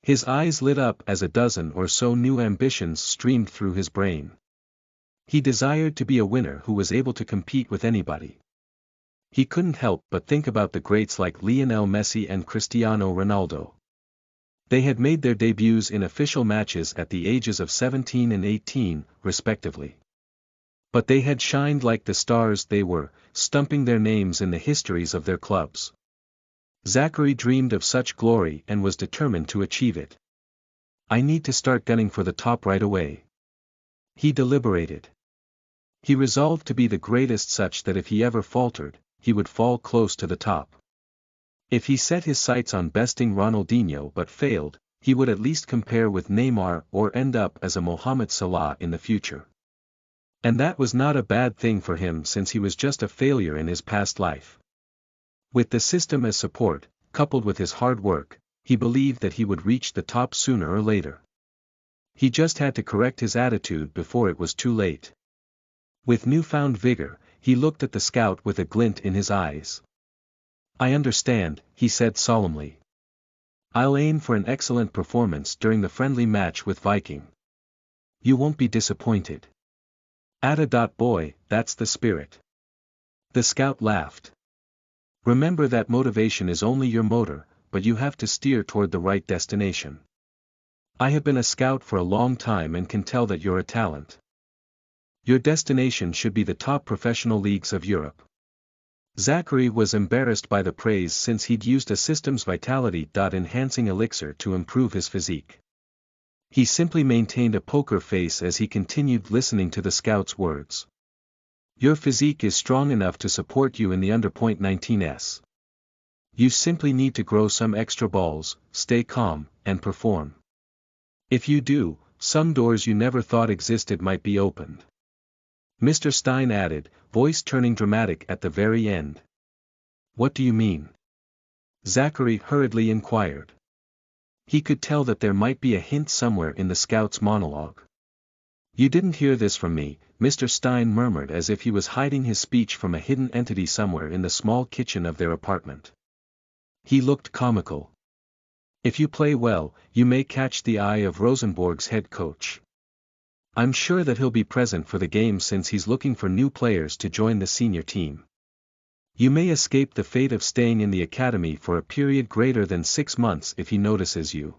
His eyes lit up as a dozen or so new ambitions streamed through his brain. He desired to be a winner who was able to compete with anybody. He couldn't help but think about the greats like Lionel Messi and Cristiano Ronaldo. They had made their debuts in official matches at the ages of 17 and 18, respectively. But they had shined like the stars they were, stumping their names in the histories of their clubs. Zachary dreamed of such glory and was determined to achieve it. I need to start gunning for the top right away. He deliberated. He resolved to be the greatest such that if he ever faltered, he would fall close to the top. If he set his sights on besting Ronaldinho but failed, he would at least compare with Neymar or end up as a Mohamed Salah in the future. And that was not a bad thing for him since he was just a failure in his past life. With the system as support, coupled with his hard work, he believed that he would reach the top sooner or later. He just had to correct his attitude before it was too late. With newfound vigor, he looked at the scout with a glint in his eyes. I understand, he said solemnly. I'll aim for an excellent performance during the friendly match with Viking. You won't be disappointed. Boy, that's the spirit. The scout laughed. Remember that motivation is only your motor, but you have to steer toward the right destination. I have been a scout for a long time and can tell that you're a talent. Your destination should be the top professional leagues of Europe. Zachary was embarrassed by the praise since he'd used a Systems Vitality enhancing elixir to improve his physique. He simply maintained a poker face as he continued listening to the scout's words. Your physique is strong enough to support you in the under .19s. You simply need to grow some extra balls, stay calm, and perform. If you do, some doors you never thought existed might be opened. Mr. Stein added, voice turning dramatic at the very end. What do you mean? Zachary hurriedly inquired. He could tell that there might be a hint somewhere in the scout's monologue. You didn't hear this from me, Mr. Stein murmured as if he was hiding his speech from a hidden entity somewhere in the small kitchen of their apartment. He looked comical. If you play well, you may catch the eye of Rosenborg's head coach. I'm sure that he'll be present for the game since he's looking for new players to join the senior team. You may escape the fate of staying in the academy for a period greater than 6 months if he notices you.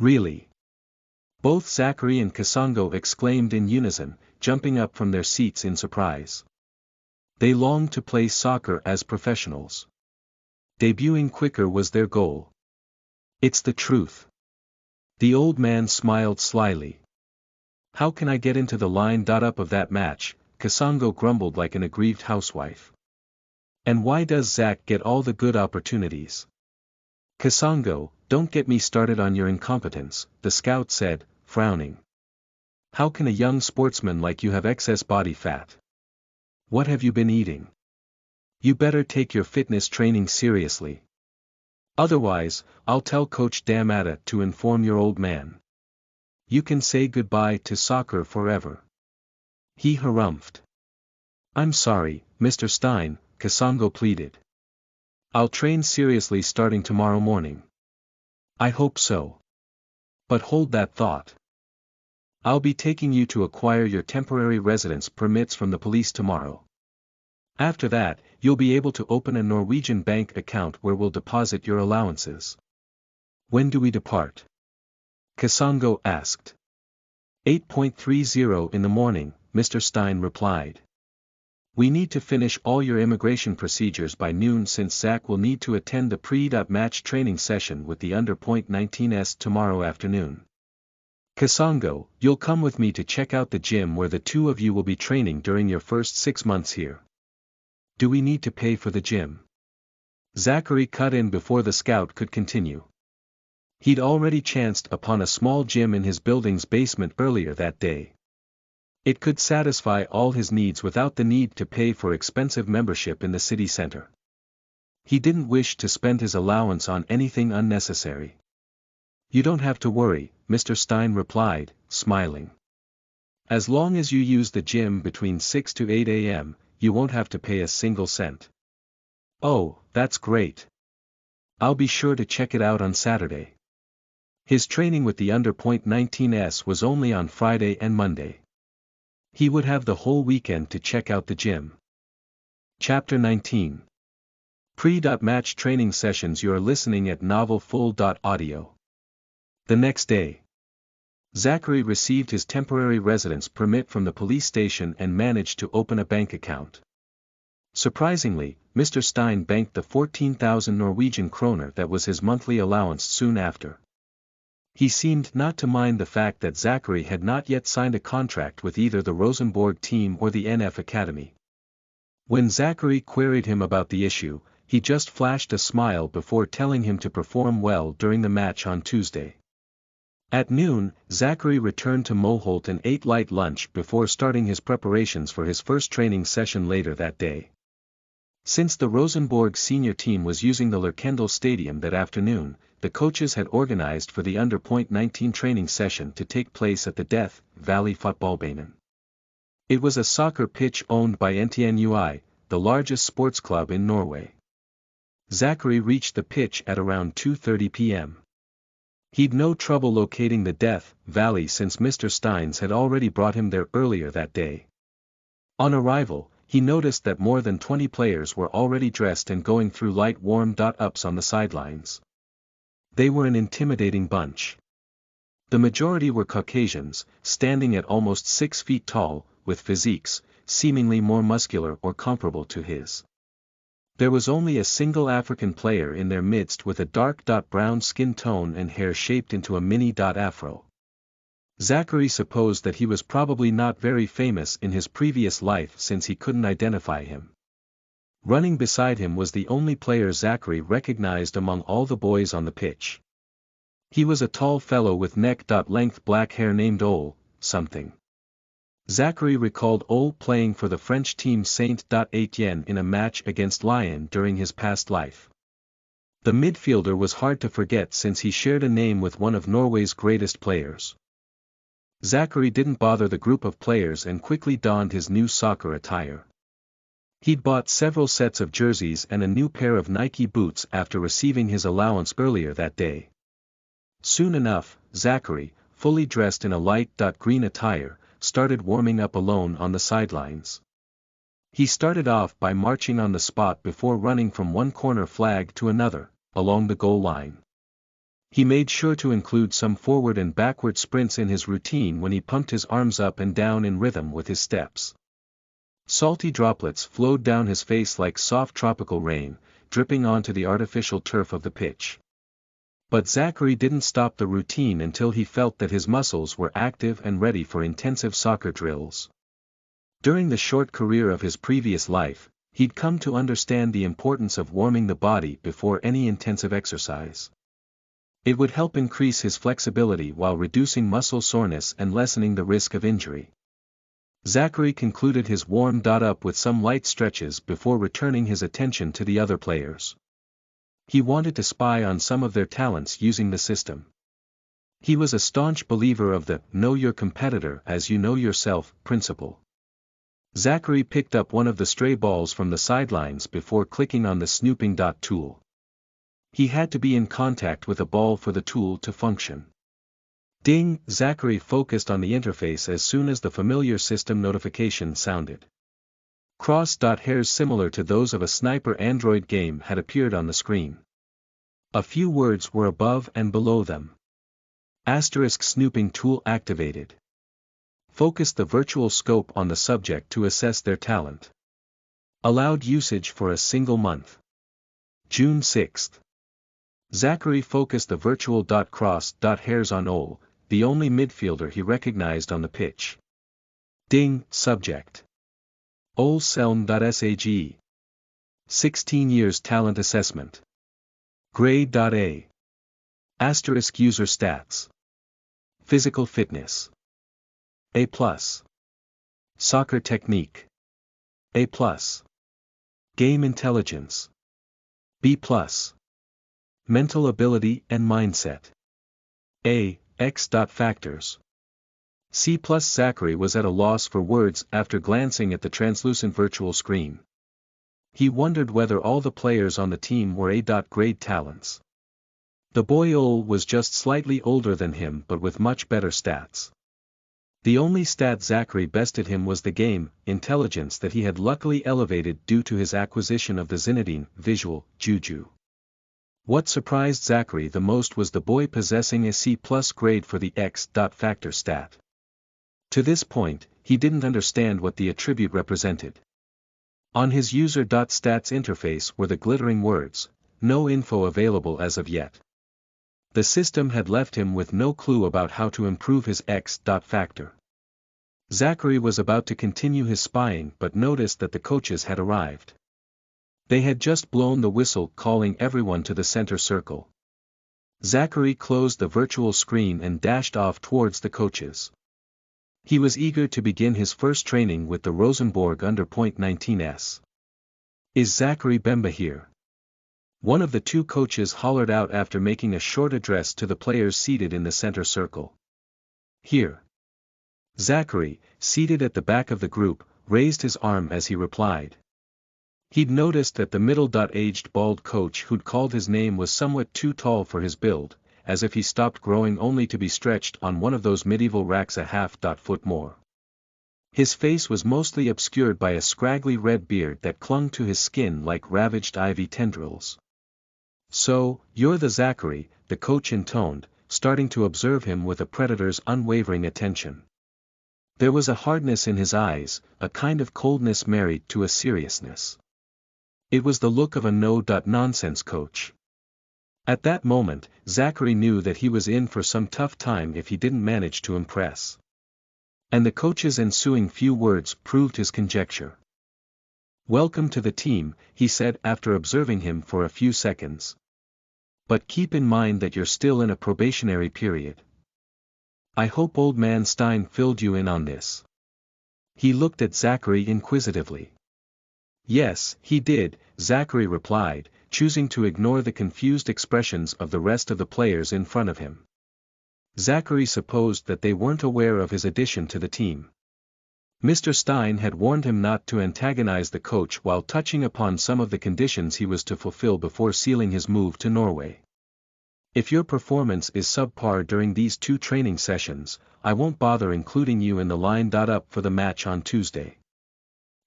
Really? Both Zachary and Kasongo exclaimed in unison, jumping up from their seats in surprise. They longed to play soccer as professionals. Debuting quicker was their goal. It's the truth. The old man smiled slyly. How can I get into the line? Up of that match, Kasongo grumbled like an aggrieved housewife. And why does Zach get all the good opportunities? Kasongo, don't get me started on your incompetence, the scout said, frowning. How can a young sportsman like you have excess body fat? What have you been eating? You better take your fitness training seriously. Otherwise, I'll tell Coach Damata to inform your old man. You can say goodbye to soccer forever. He harumphed. I'm sorry, Mr. Stein, Kasongo pleaded. I'll train seriously starting tomorrow morning. I hope so. But hold that thought. I'll be taking you to acquire your temporary residence permits from the police tomorrow. After that, you'll be able to open a Norwegian bank account where we'll deposit your allowances. When do we depart? Kasongo asked. 8:30 in the morning, Mr. Stein replied. We need to finish all your immigration procedures by noon since Zach will need to attend the pre-match training session with the under-19s tomorrow afternoon. Kasongo, you'll come with me to check out the gym where the two of you will be training during your first 6 months here. Do we need to pay for the gym? Zachary cut in before the scout could continue. He'd already chanced upon a small gym in his building's basement earlier that day. It could satisfy all his needs without the need to pay for expensive membership in the city center. He didn't wish to spend his allowance on anything unnecessary. You don't have to worry, Mr. Stein replied, smiling. As long as you use the gym between 6 to 8 a.m., you won't have to pay a single cent. Oh, that's great. I'll be sure to check it out on Saturday. His training with the under-19s was only on Friday and Monday. He would have the whole weekend to check out the gym. Chapter 19. Pre-match training sessions. You are listening at novelfull.audio. The next day, Zachary received his temporary residence permit from the police station and managed to open a bank account. Surprisingly, Mr. Stein banked the 14,000 Norwegian kroner that was his monthly allowance soon after. He seemed not to mind the fact that Zachary had not yet signed a contract with either the Rosenborg team or the NF Academy. When Zachary queried him about the issue, he just flashed a smile before telling him to perform well during the match on Tuesday. At noon, Zachary returned to Moholt and ate light lunch before starting his preparations for his first training session later that day. Since the Rosenborg senior team was using the Lerkendal Stadium that afternoon, the coaches had organized for the under-19 training session to take place at the Death Valley Fotballbanen. It was a soccer pitch owned by NTNUI, the largest sports club in Norway. Zachary reached the pitch at around 2:30 p.m. He'd no trouble locating the Death Valley since Mr. Steins had already brought him there earlier that day. On arrival, he noticed that more than 20 players were already dressed and going through light warm-ups on the sidelines. They were an intimidating bunch. The majority were Caucasians, standing at almost 6 feet tall, with physiques seemingly more muscular or comparable to his. There was only a single African player in their midst with a dark brown skin tone and hair shaped into a mini afro. Zachary supposed that he was probably not very famous in his previous life since he couldn't identify him. Running beside him was the only player Zachary recognized among all the boys on the pitch. He was a tall fellow with neck-length black hair named Ole something. Zachary recalled Ole playing for the French team Saint-Étienne in a match against Lyon during his past life. The midfielder was hard to forget since he shared a name with one of Norway's greatest players. Zachary didn't bother the group of players and quickly donned his new soccer attire. He'd bought several sets of jerseys and a new pair of Nike boots after receiving his allowance earlier that day. Soon enough, Zachary, fully dressed in a light green attire, started warming up alone on the sidelines. He started off by marching on the spot before running from one corner flag to another, along the goal line. He made sure to include some forward and backward sprints in his routine when he pumped his arms up and down in rhythm with his steps. Salty droplets flowed down his face like soft tropical rain, dripping onto the artificial turf of the pitch. But Zachary didn't stop the routine until he felt that his muscles were active and ready for intensive soccer drills. During the short career of his previous life, he'd come to understand the importance of warming the body before any intensive exercise. It would help increase his flexibility while reducing muscle soreness and lessening the risk of injury. Zachary concluded his warm-up with some light stretches before returning his attention to the other players. He wanted to spy on some of their talents using the system. He was a staunch believer of the "know your competitor as you know yourself" principle. Zachary picked up one of the stray balls from the sidelines before clicking on the snooping dot tool. He had to be in contact with a ball for the tool to function. Ding! Zachary focused on the interface as soon as the familiar system notification sounded. Cross-hairs similar to those of a sniper Android game had appeared on the screen. A few words were above and below them. Asterisk snooping tool activated. Focus the virtual scope on the subject to assess their talent. Allowed usage for a single month. June 6. Zachary focused the virtual cross-hairs on Ole, the only midfielder he recognized on the pitch. Ding! Subject. Ole Selm.sag. 16 years talent assessment. Grade.A. Asterisk user stats. Physical fitness. A+. Soccer technique. A+. Game intelligence. B+. Mental ability and mindset. A. X. Factors. C+. Zachary was at a loss for words after glancing at the translucent virtual screen. He wondered whether all the players on the team were A.grade talents. The boy Ole was just slightly older than him but with much better stats. The only stat Zachary bested him was the game intelligence that he had luckily elevated due to his acquisition of the Zinedine visual juju. What surprised Zachary the most was the boy possessing a C+ grade for the X. Factor stat. To this point, he didn't understand what the attribute represented. On his user.stats interface were the glittering words, "No info available as of yet." The system had left him with no clue about how to improve his X. Factor. Zachary was about to continue his spying but noticed that the coaches had arrived. They had just blown the whistle calling everyone to the center circle. Zachary closed the virtual screen and dashed off towards the coaches. He was eager to begin his first training with the Rosenborg under .19s. "Is Zachary Bemba here?" One of the two coaches hollered out after making a short address to the players seated in the center circle. "Here." Zachary, seated at the back of the group, raised his arm as he replied. He'd noticed that the middle-aged bald coach who'd called his name was somewhat too tall for his build, as if he stopped growing only to be stretched on one of those medieval racks a half-foot more. His face was mostly obscured by a scraggly red beard that clung to his skin like ravaged ivy tendrils. "So, you're the Zachary," the coach intoned, starting to observe him with a predator's unwavering attention. There was a hardness in his eyes, a kind of coldness married to a seriousness. It was the look of a no-nonsense coach. At that moment, Zachary knew that he was in for some tough time if he didn't manage to impress. And the coach's ensuing few words proved his conjecture. "Welcome to the team," he said after observing him for a few seconds. "But keep in mind that you're still in a probationary period. I hope old man Stein filled you in on this." He looked at Zachary inquisitively. "Yes, he did," Zachary replied, choosing to ignore the confused expressions of the rest of the players in front of him. Zachary supposed that they weren't aware of his addition to the team. Mr. Stein had warned him not to antagonize the coach while touching upon some of the conditions he was to fulfill before sealing his move to Norway. "If your performance is subpar during these 2 training sessions, I won't bother including you in the line-up for the match on Tuesday.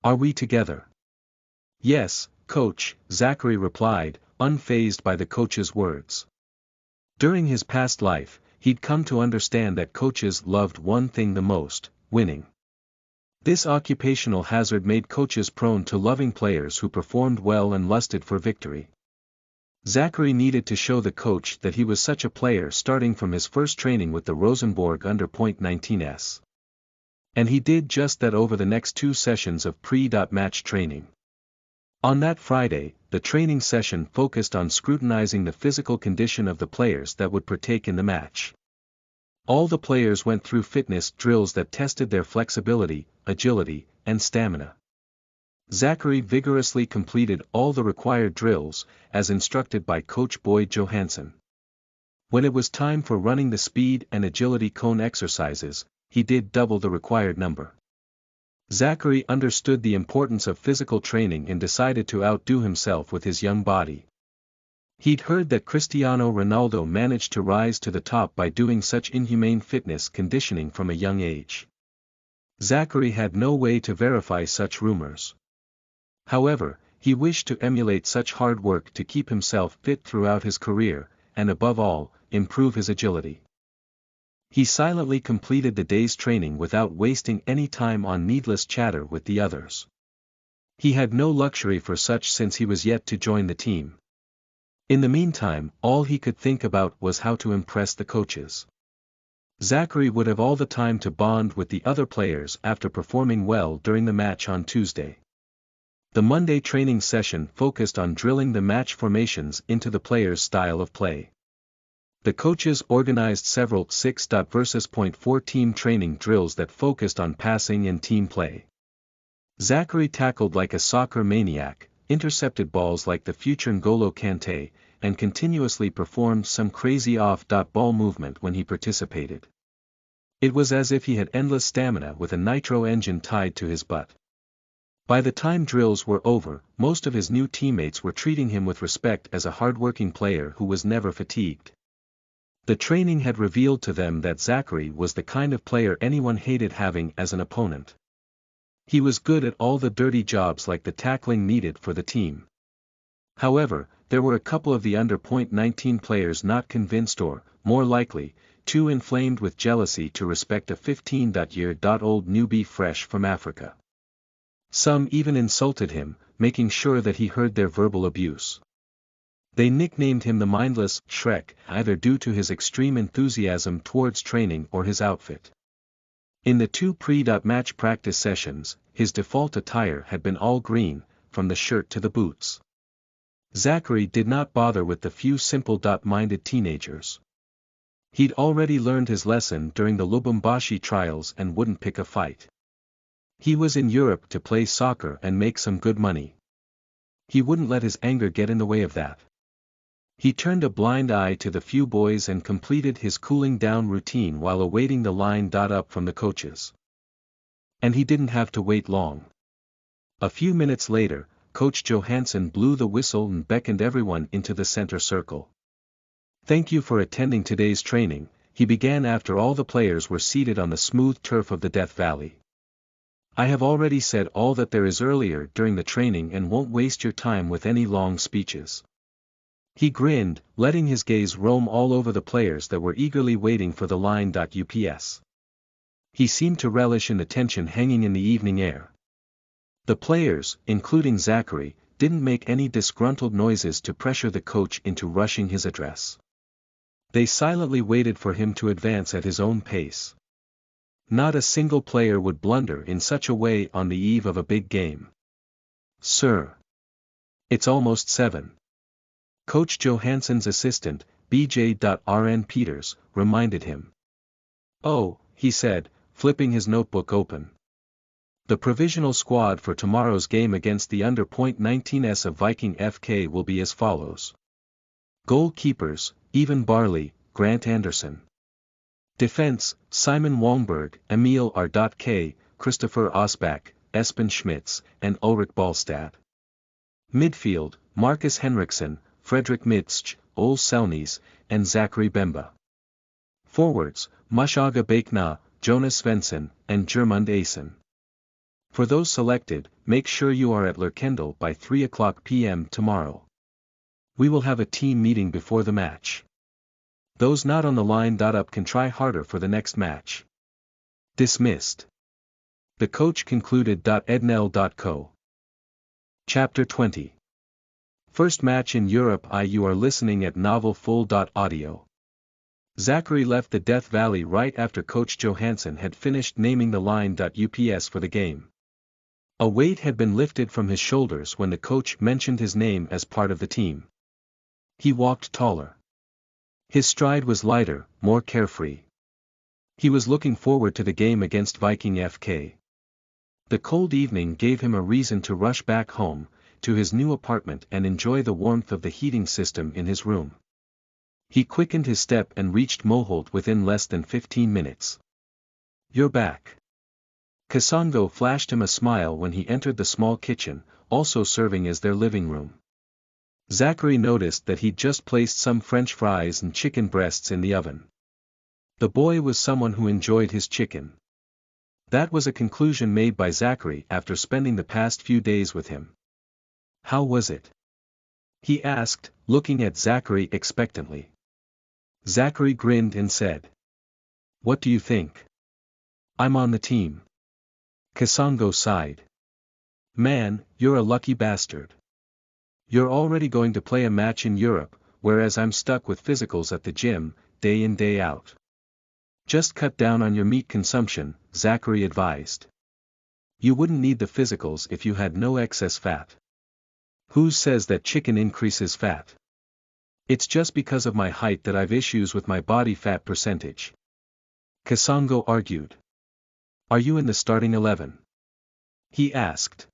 Are we together?" "Yes, coach," Zachary replied, unfazed by the coach's words. During his past life, he'd come to understand that coaches loved one thing the most: winning. This occupational hazard made coaches prone to loving players who performed well and lusted for victory. Zachary needed to show the coach that he was such a player starting from his first training with the Rosenborg under .19s. And he did just that over the next 2 sessions of pre-match training. On that Friday, the training session focused on scrutinizing the physical condition of the players that would partake in the match. All the players went through fitness drills that tested their flexibility, agility, and stamina. Zachary vigorously completed all the required drills, as instructed by Coach Boyd Johansson. When it was time for running the speed and agility cone exercises, he did double the required number. Zachary understood the importance of physical training and decided to outdo himself with his young body. He'd heard that Cristiano Ronaldo managed to rise to the top by doing such inhumane fitness conditioning from a young age. Zachary had no way to verify such rumors. However, he wished to emulate such hard work to keep himself fit throughout his career, and above all, improve his agility. He silently completed the day's training without wasting any time on needless chatter with the others. He had no luxury for such since he was yet to join the team. In the meantime, all he could think about was how to impress the coaches. Zachary would have all the time to bond with the other players after performing well during the match on Tuesday. The Monday training session focused on drilling the match formations into the players' style of play. The coaches organized several 6. versus .4 team training drills that focused on passing and team play. Zachary tackled like a soccer maniac, intercepted balls like the future N'Golo Kanté, and continuously performed some crazy off-ball movement when he participated. It was as if he had endless stamina with a nitro engine tied to his butt. By the time drills were over, most of his new teammates were treating him with respect as a hard-working player who was never fatigued. The training had revealed to them that Zachary was the kind of player anyone hated having as an opponent. He was good at all the dirty jobs like the tackling needed for the team. However, there were a couple of the under .19 players not convinced or, more likely, too inflamed with jealousy to respect a 15-year-old newbie fresh from Africa. Some even insulted him, making sure that he heard their verbal abuse. They nicknamed him the mindless Shrek, either due to his extreme enthusiasm towards training or his outfit. In the 2 pre-match practice sessions, his default attire had been all green, from the shirt to the boots. Zachary did not bother with the few simple-minded teenagers. He'd already learned his lesson during the Lubumbashi trials and wouldn't pick a fight. He was in Europe to play soccer and make some good money. He wouldn't let his anger get in the way of that. He turned a blind eye to the few boys and completed his cooling down routine while awaiting the line up from the coaches. And he didn't have to wait long. A few minutes later, Coach Johansson blew the whistle and beckoned everyone into the center circle. "Thank you for attending today's training," he began after all the players were seated on the smooth turf of the Death Valley. "I have already said all that there is earlier during the training and won't waste your time with any long speeches." He grinned, letting his gaze roam all over the players that were eagerly waiting for the line. Ups. He seemed to relish in the tension hanging in the evening air. The players, including Zachary, didn't make any disgruntled noises to pressure the coach into rushing his address. They silently waited for him to advance at his own pace. Not a single player would blunder in such a way on the eve of a big game. "Sir. It's almost 7. Coach Johansson's assistant, BJ.RN Peters, reminded him. "Oh," he said, flipping his notebook open. "The provisional squad for tomorrow's game against the under .19s of Viking FK will be as follows. Goalkeepers, Evan Barley, Grant Anderson. Defense, Simon Wallberg, Emil R.K., Christopher Osbach, Espen Schmitz, and Ulrich Ballstad. Midfield, Marcus Henriksen, Fredrik Midtsch, Ole Selnes, and Zachary Bemba. Forwards, Mushaga Bakna, Jonas Svensson, and Germund Asen. For those selected, make sure you are at Lerkendal by 3:00 p.m. tomorrow. We will have a team meeting before the match. Those not on the line. Up can try harder for the next match. Dismissed." The coach concluded. Ednel.co. Chapter 20. First match in Europe. You are listening at novelfull.audio. Zachary left the Death Valley right after Coach Johansson had finished naming the line. Ups for the game. A weight had been lifted from his shoulders when the coach mentioned his name as part of the team. He walked taller. His stride was lighter, more carefree. He was looking forward to the game against Viking FK. The cold evening gave him a reason to rush back home, to his new apartment, and enjoy the warmth of the heating system in his room. He quickened his step and reached Moholt within less than 15 minutes. "You're back." Kasongo flashed him a smile when he entered the small kitchen, also serving as their living room. Zachary noticed that he'd just placed some French fries and chicken breasts in the oven. The boy was someone who enjoyed his chicken. That was a conclusion made by Zachary after spending the past few days with him. "How was it?" he asked, looking at Zachary expectantly. Zachary grinned and said, "What do you think? I'm on the team." Kasongo sighed. "Man, you're a lucky bastard. You're already going to play a match in Europe, whereas I'm stuck with physicals at the gym, day in day out." "Just cut down on your meat consumption," Zachary advised. "You wouldn't need the physicals if you had no excess fat." "Who says that chicken increases fat? It's just because of my height that I've issues with my body fat percentage," Kasongo argued. "Are you in the starting 11? he asked.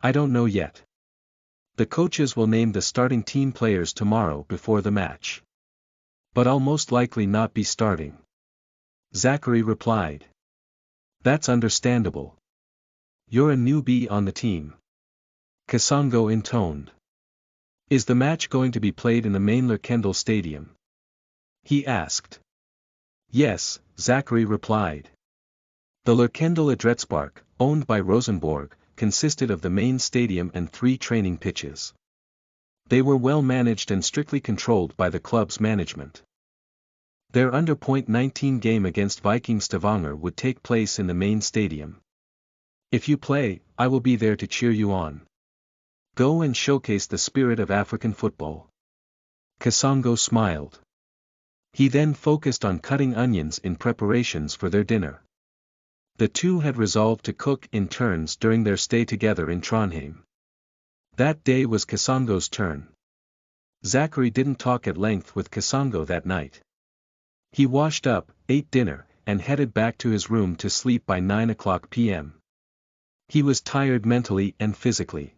"I don't know yet. The coaches will name the starting team players tomorrow before the match. But I'll most likely not be starting," Zachary replied. "That's understandable. You're a newbie on the team," Kasongo intoned. "Is the match going to be played in the main Lerkendal Stadium?" he asked. "Yes," Zachary replied. The Lerkendal Idrettspark, owned by Rosenborg, consisted of the main stadium and 3 training pitches. They were well managed and strictly controlled by the club's management. Their under-19 game against Viking Stavanger would take place in the main stadium. "If you play, I will be there to cheer you on. Go and showcase the spirit of African football." Kasongo smiled. He then focused on cutting onions in preparations for their dinner. The two had resolved to cook in turns during their stay together in Trondheim. That day was Kasongo's turn. Zachary didn't talk at length with Kasongo that night. He washed up, ate dinner, and headed back to his room to sleep by 9 p.m. He was tired mentally and physically.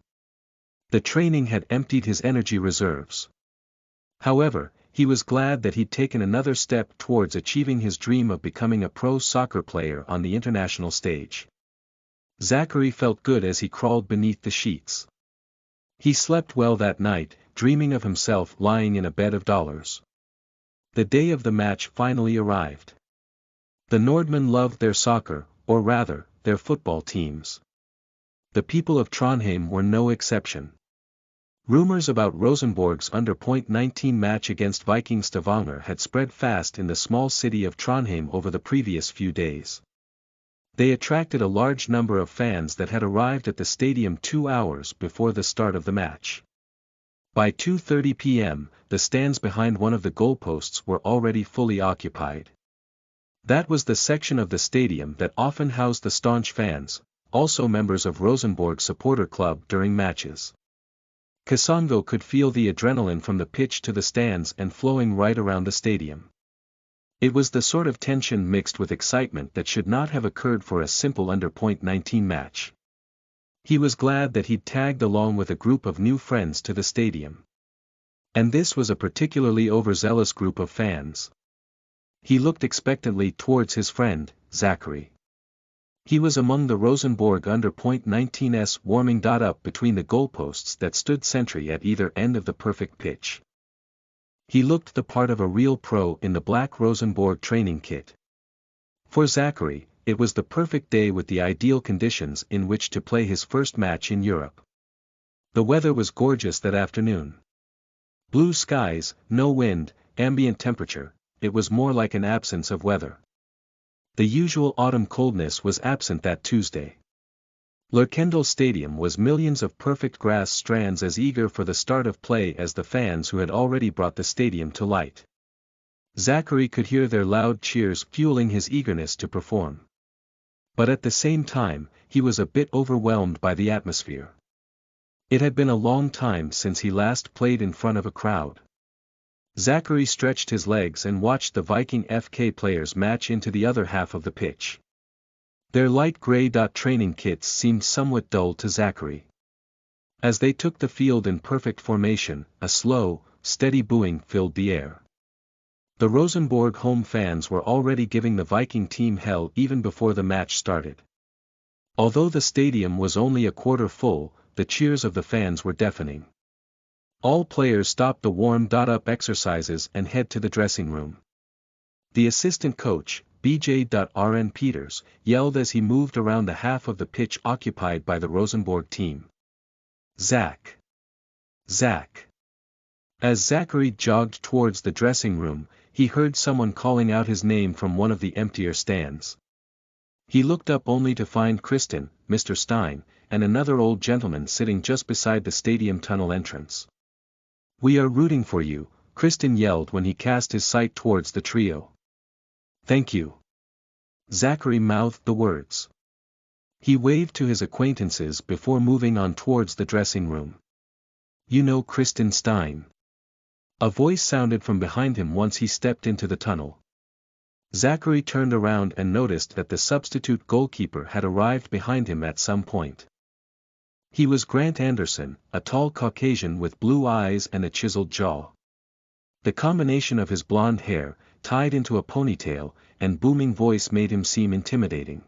The training had emptied his energy reserves. However, he was glad that he'd taken another step towards achieving his dream of becoming a pro soccer player on the international stage. Zachary felt good as he crawled beneath the sheets. He slept well that night, dreaming of himself lying in a bed of dollars. The day of the match finally arrived. The Nordmen loved their soccer, or rather, their football teams. The people of Trondheim were no exception. Rumors about Rosenborg's under-19 match against Viking Stavanger had spread fast in the small city of Trondheim over the previous few days. They attracted a large number of fans that had arrived at the stadium 2 hours before the start of the match. By 2:30 p.m., the stands behind one of the goalposts were already fully occupied. That was the section of the stadium that often housed the staunch fans, also members of Rosenborg Supporter Club during matches. Kasongo could feel the adrenaline from the pitch to the stands and flowing right around the stadium. It was the sort of tension mixed with excitement that should not have occurred for a simple under-19 match. He was glad that he'd tagged along with a group of new friends to the stadium. And this was a particularly overzealous group of fans. He looked expectantly towards his friend, Zachary. He was among the Rosenborg under-19s warming up between the goalposts that stood sentry at either end of the perfect pitch. He looked the part of a real pro in the black Rosenborg training kit. For Zachary, it was the perfect day with the ideal conditions in which to play his first match in Europe. The weather was gorgeous that afternoon. Blue skies, no wind, ambient temperature, it was more like an absence of weather. The usual autumn coldness was absent that Tuesday. Lerkendal Stadium was millions of perfect grass strands as eager for the start of play as the fans who had already brought the stadium to light. Zachary could hear their loud cheers fueling his eagerness to perform. But at the same time, he was a bit overwhelmed by the atmosphere. It had been a long time since he last played in front of a crowd. Zachary stretched his legs and watched the Viking FK players match into the other half of the pitch. Their light grey training kits seemed somewhat dull to Zachary. As they took the field in perfect formation, a slow, steady booing filled the air. The Rosenborg home fans were already giving the Viking team hell even before the match started. Although the stadium was only a quarter full, the cheers of the fans were deafening. All players stopped the warm-up exercises and head to the dressing room. The assistant coach, BJ.RN Peters, yelled as he moved around the half of the pitch occupied by the Rosenborg team. Zach! Zach! As Zachary jogged towards the dressing room, he heard someone calling out his name from one of the emptier stands. He looked up only to find Kristen, Mr. Stein, and another old gentleman sitting just beside the stadium tunnel entrance. "We are rooting for you," Kristen yelled when he cast his sight towards the trio. "Thank you." Zachary mouthed the words. He waved to his acquaintances before moving on towards the dressing room. "You know Kristen Stein?" A voice sounded from behind him once he stepped into the tunnel. Zachary turned around and noticed that the substitute goalkeeper had arrived behind him at some point. He was Grant Anderson, a tall Caucasian with blue eyes and a chiseled jaw. The combination of his blonde hair, tied into a ponytail, and booming voice made him seem intimidating.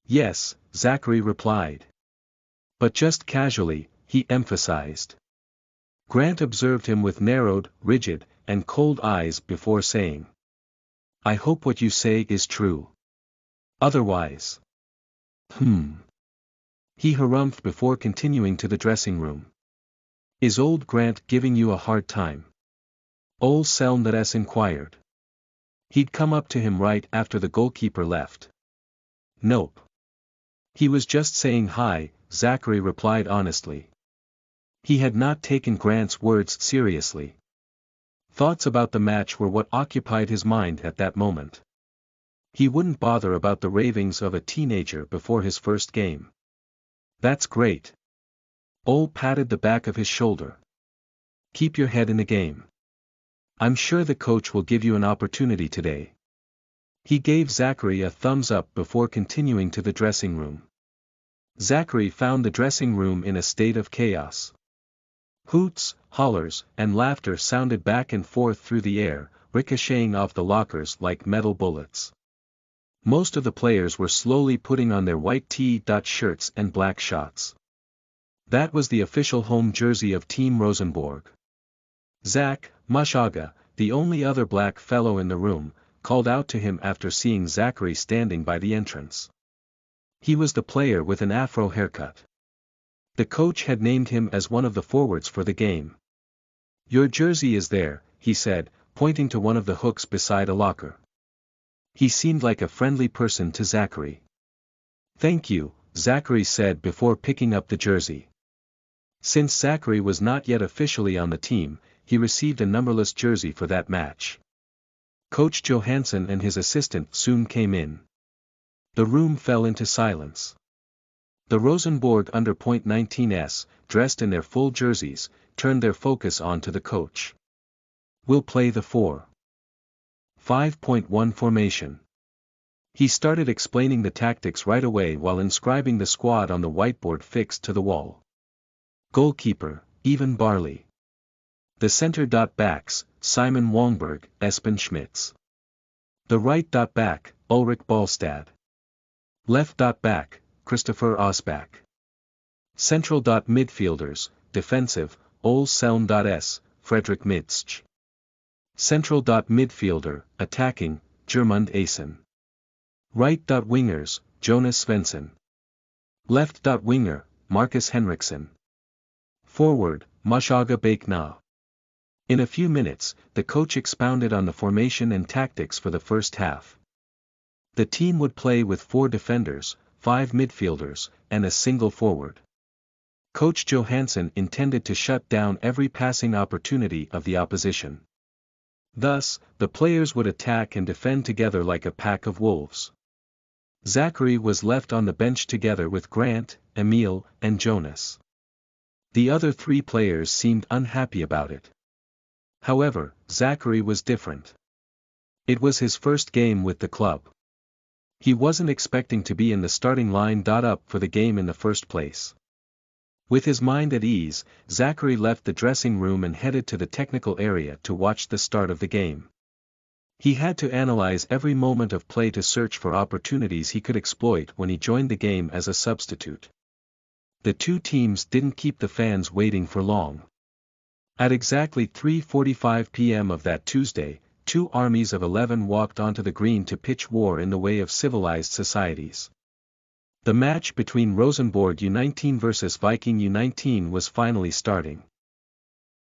"Yes," Zachary replied. "But just casually," he emphasized. Grant observed him with narrowed, rigid, and cold eyes before saying, "I hope what you say is true. Otherwise." He harumphed before continuing to the dressing room. "Is old Grant giving you a hard time?" Ole Selmnes inquired. "He'd come up to him right after the goalkeeper left." "Nope. He was just saying hi," Zachary replied honestly. He had not taken Grant's words seriously. Thoughts about the match were what occupied his mind at that moment. He wouldn't bother about the ravings of a teenager before his first game. "That's great." Ole patted the back of his shoulder. "Keep your head in the game. I'm sure the coach will give you an opportunity today." He gave Zachary a thumbs up before continuing to the dressing room. Zachary found the dressing room in a state of chaos. Hoots, hollers, and laughter sounded back and forth through the air, ricocheting off the lockers like metal bullets. Most of the players were slowly putting on their white T-shirts and black shorts. That was the official home jersey of Team Rosenborg. Zach Mushaga, the only other black fellow in the room, called out to him after seeing Zachary standing by the entrance. He was the player with an afro haircut. The coach had named him as one of the forwards for the game. "Your jersey is there," he said, pointing to one of the hooks beside a locker. He seemed like a friendly person to Zachary. "Thank you," Zachary said before picking up the jersey. Since Zachary was not yet officially on the team, he received a numberless jersey for that match. Coach Johansson and his assistant soon came in. The room fell into silence. The Rosenborg under .19s, dressed in their full jerseys, turned their focus on to the coach. "We'll play the 4-5-1 formation." He started explaining the tactics right away while inscribing the squad on the whiteboard fixed to the wall. Goalkeeper, Ivan Barley. The center-backs, Simon Wongberg, Espen Schmitz. The right-back, Ulrich Ballstad. Left-back, Christopher Osbach. Central midfielders, defensive, Ole Selmnes, Fredrik Midtsch. Central midfielder, attacking, Germund Asen. Right wingers, Jonas Svensson. Left winger, Marcus Henriksen. Forward, Mushaga Bakna. In a few minutes, the coach expounded on the formation and tactics for the first half. The team would play with 4 defenders, 5 midfielders, and a single forward. Coach Johansson intended to shut down every passing opportunity of the opposition. Thus, the players would attack and defend together like a pack of wolves. Zachary was left on the bench together with Grant, Emile, and Jonas. The other 3 players seemed unhappy about it. However, Zachary was different. It was his first game with the club. He wasn't expecting to be in the starting line. Up for the game in the first place. With his mind at ease, Zachary left the dressing room and headed to the technical area to watch the start of the game. He had to analyze every moment of play to search for opportunities he could exploit when he joined the game as a substitute. The 2 teams didn't keep the fans waiting for long. At exactly 3:45 p.m. of that Tuesday, 2 armies of 11 walked onto the green to pitch war in the way of civilized societies. The match between Rosenborg U19 versus Viking U19 was finally starting.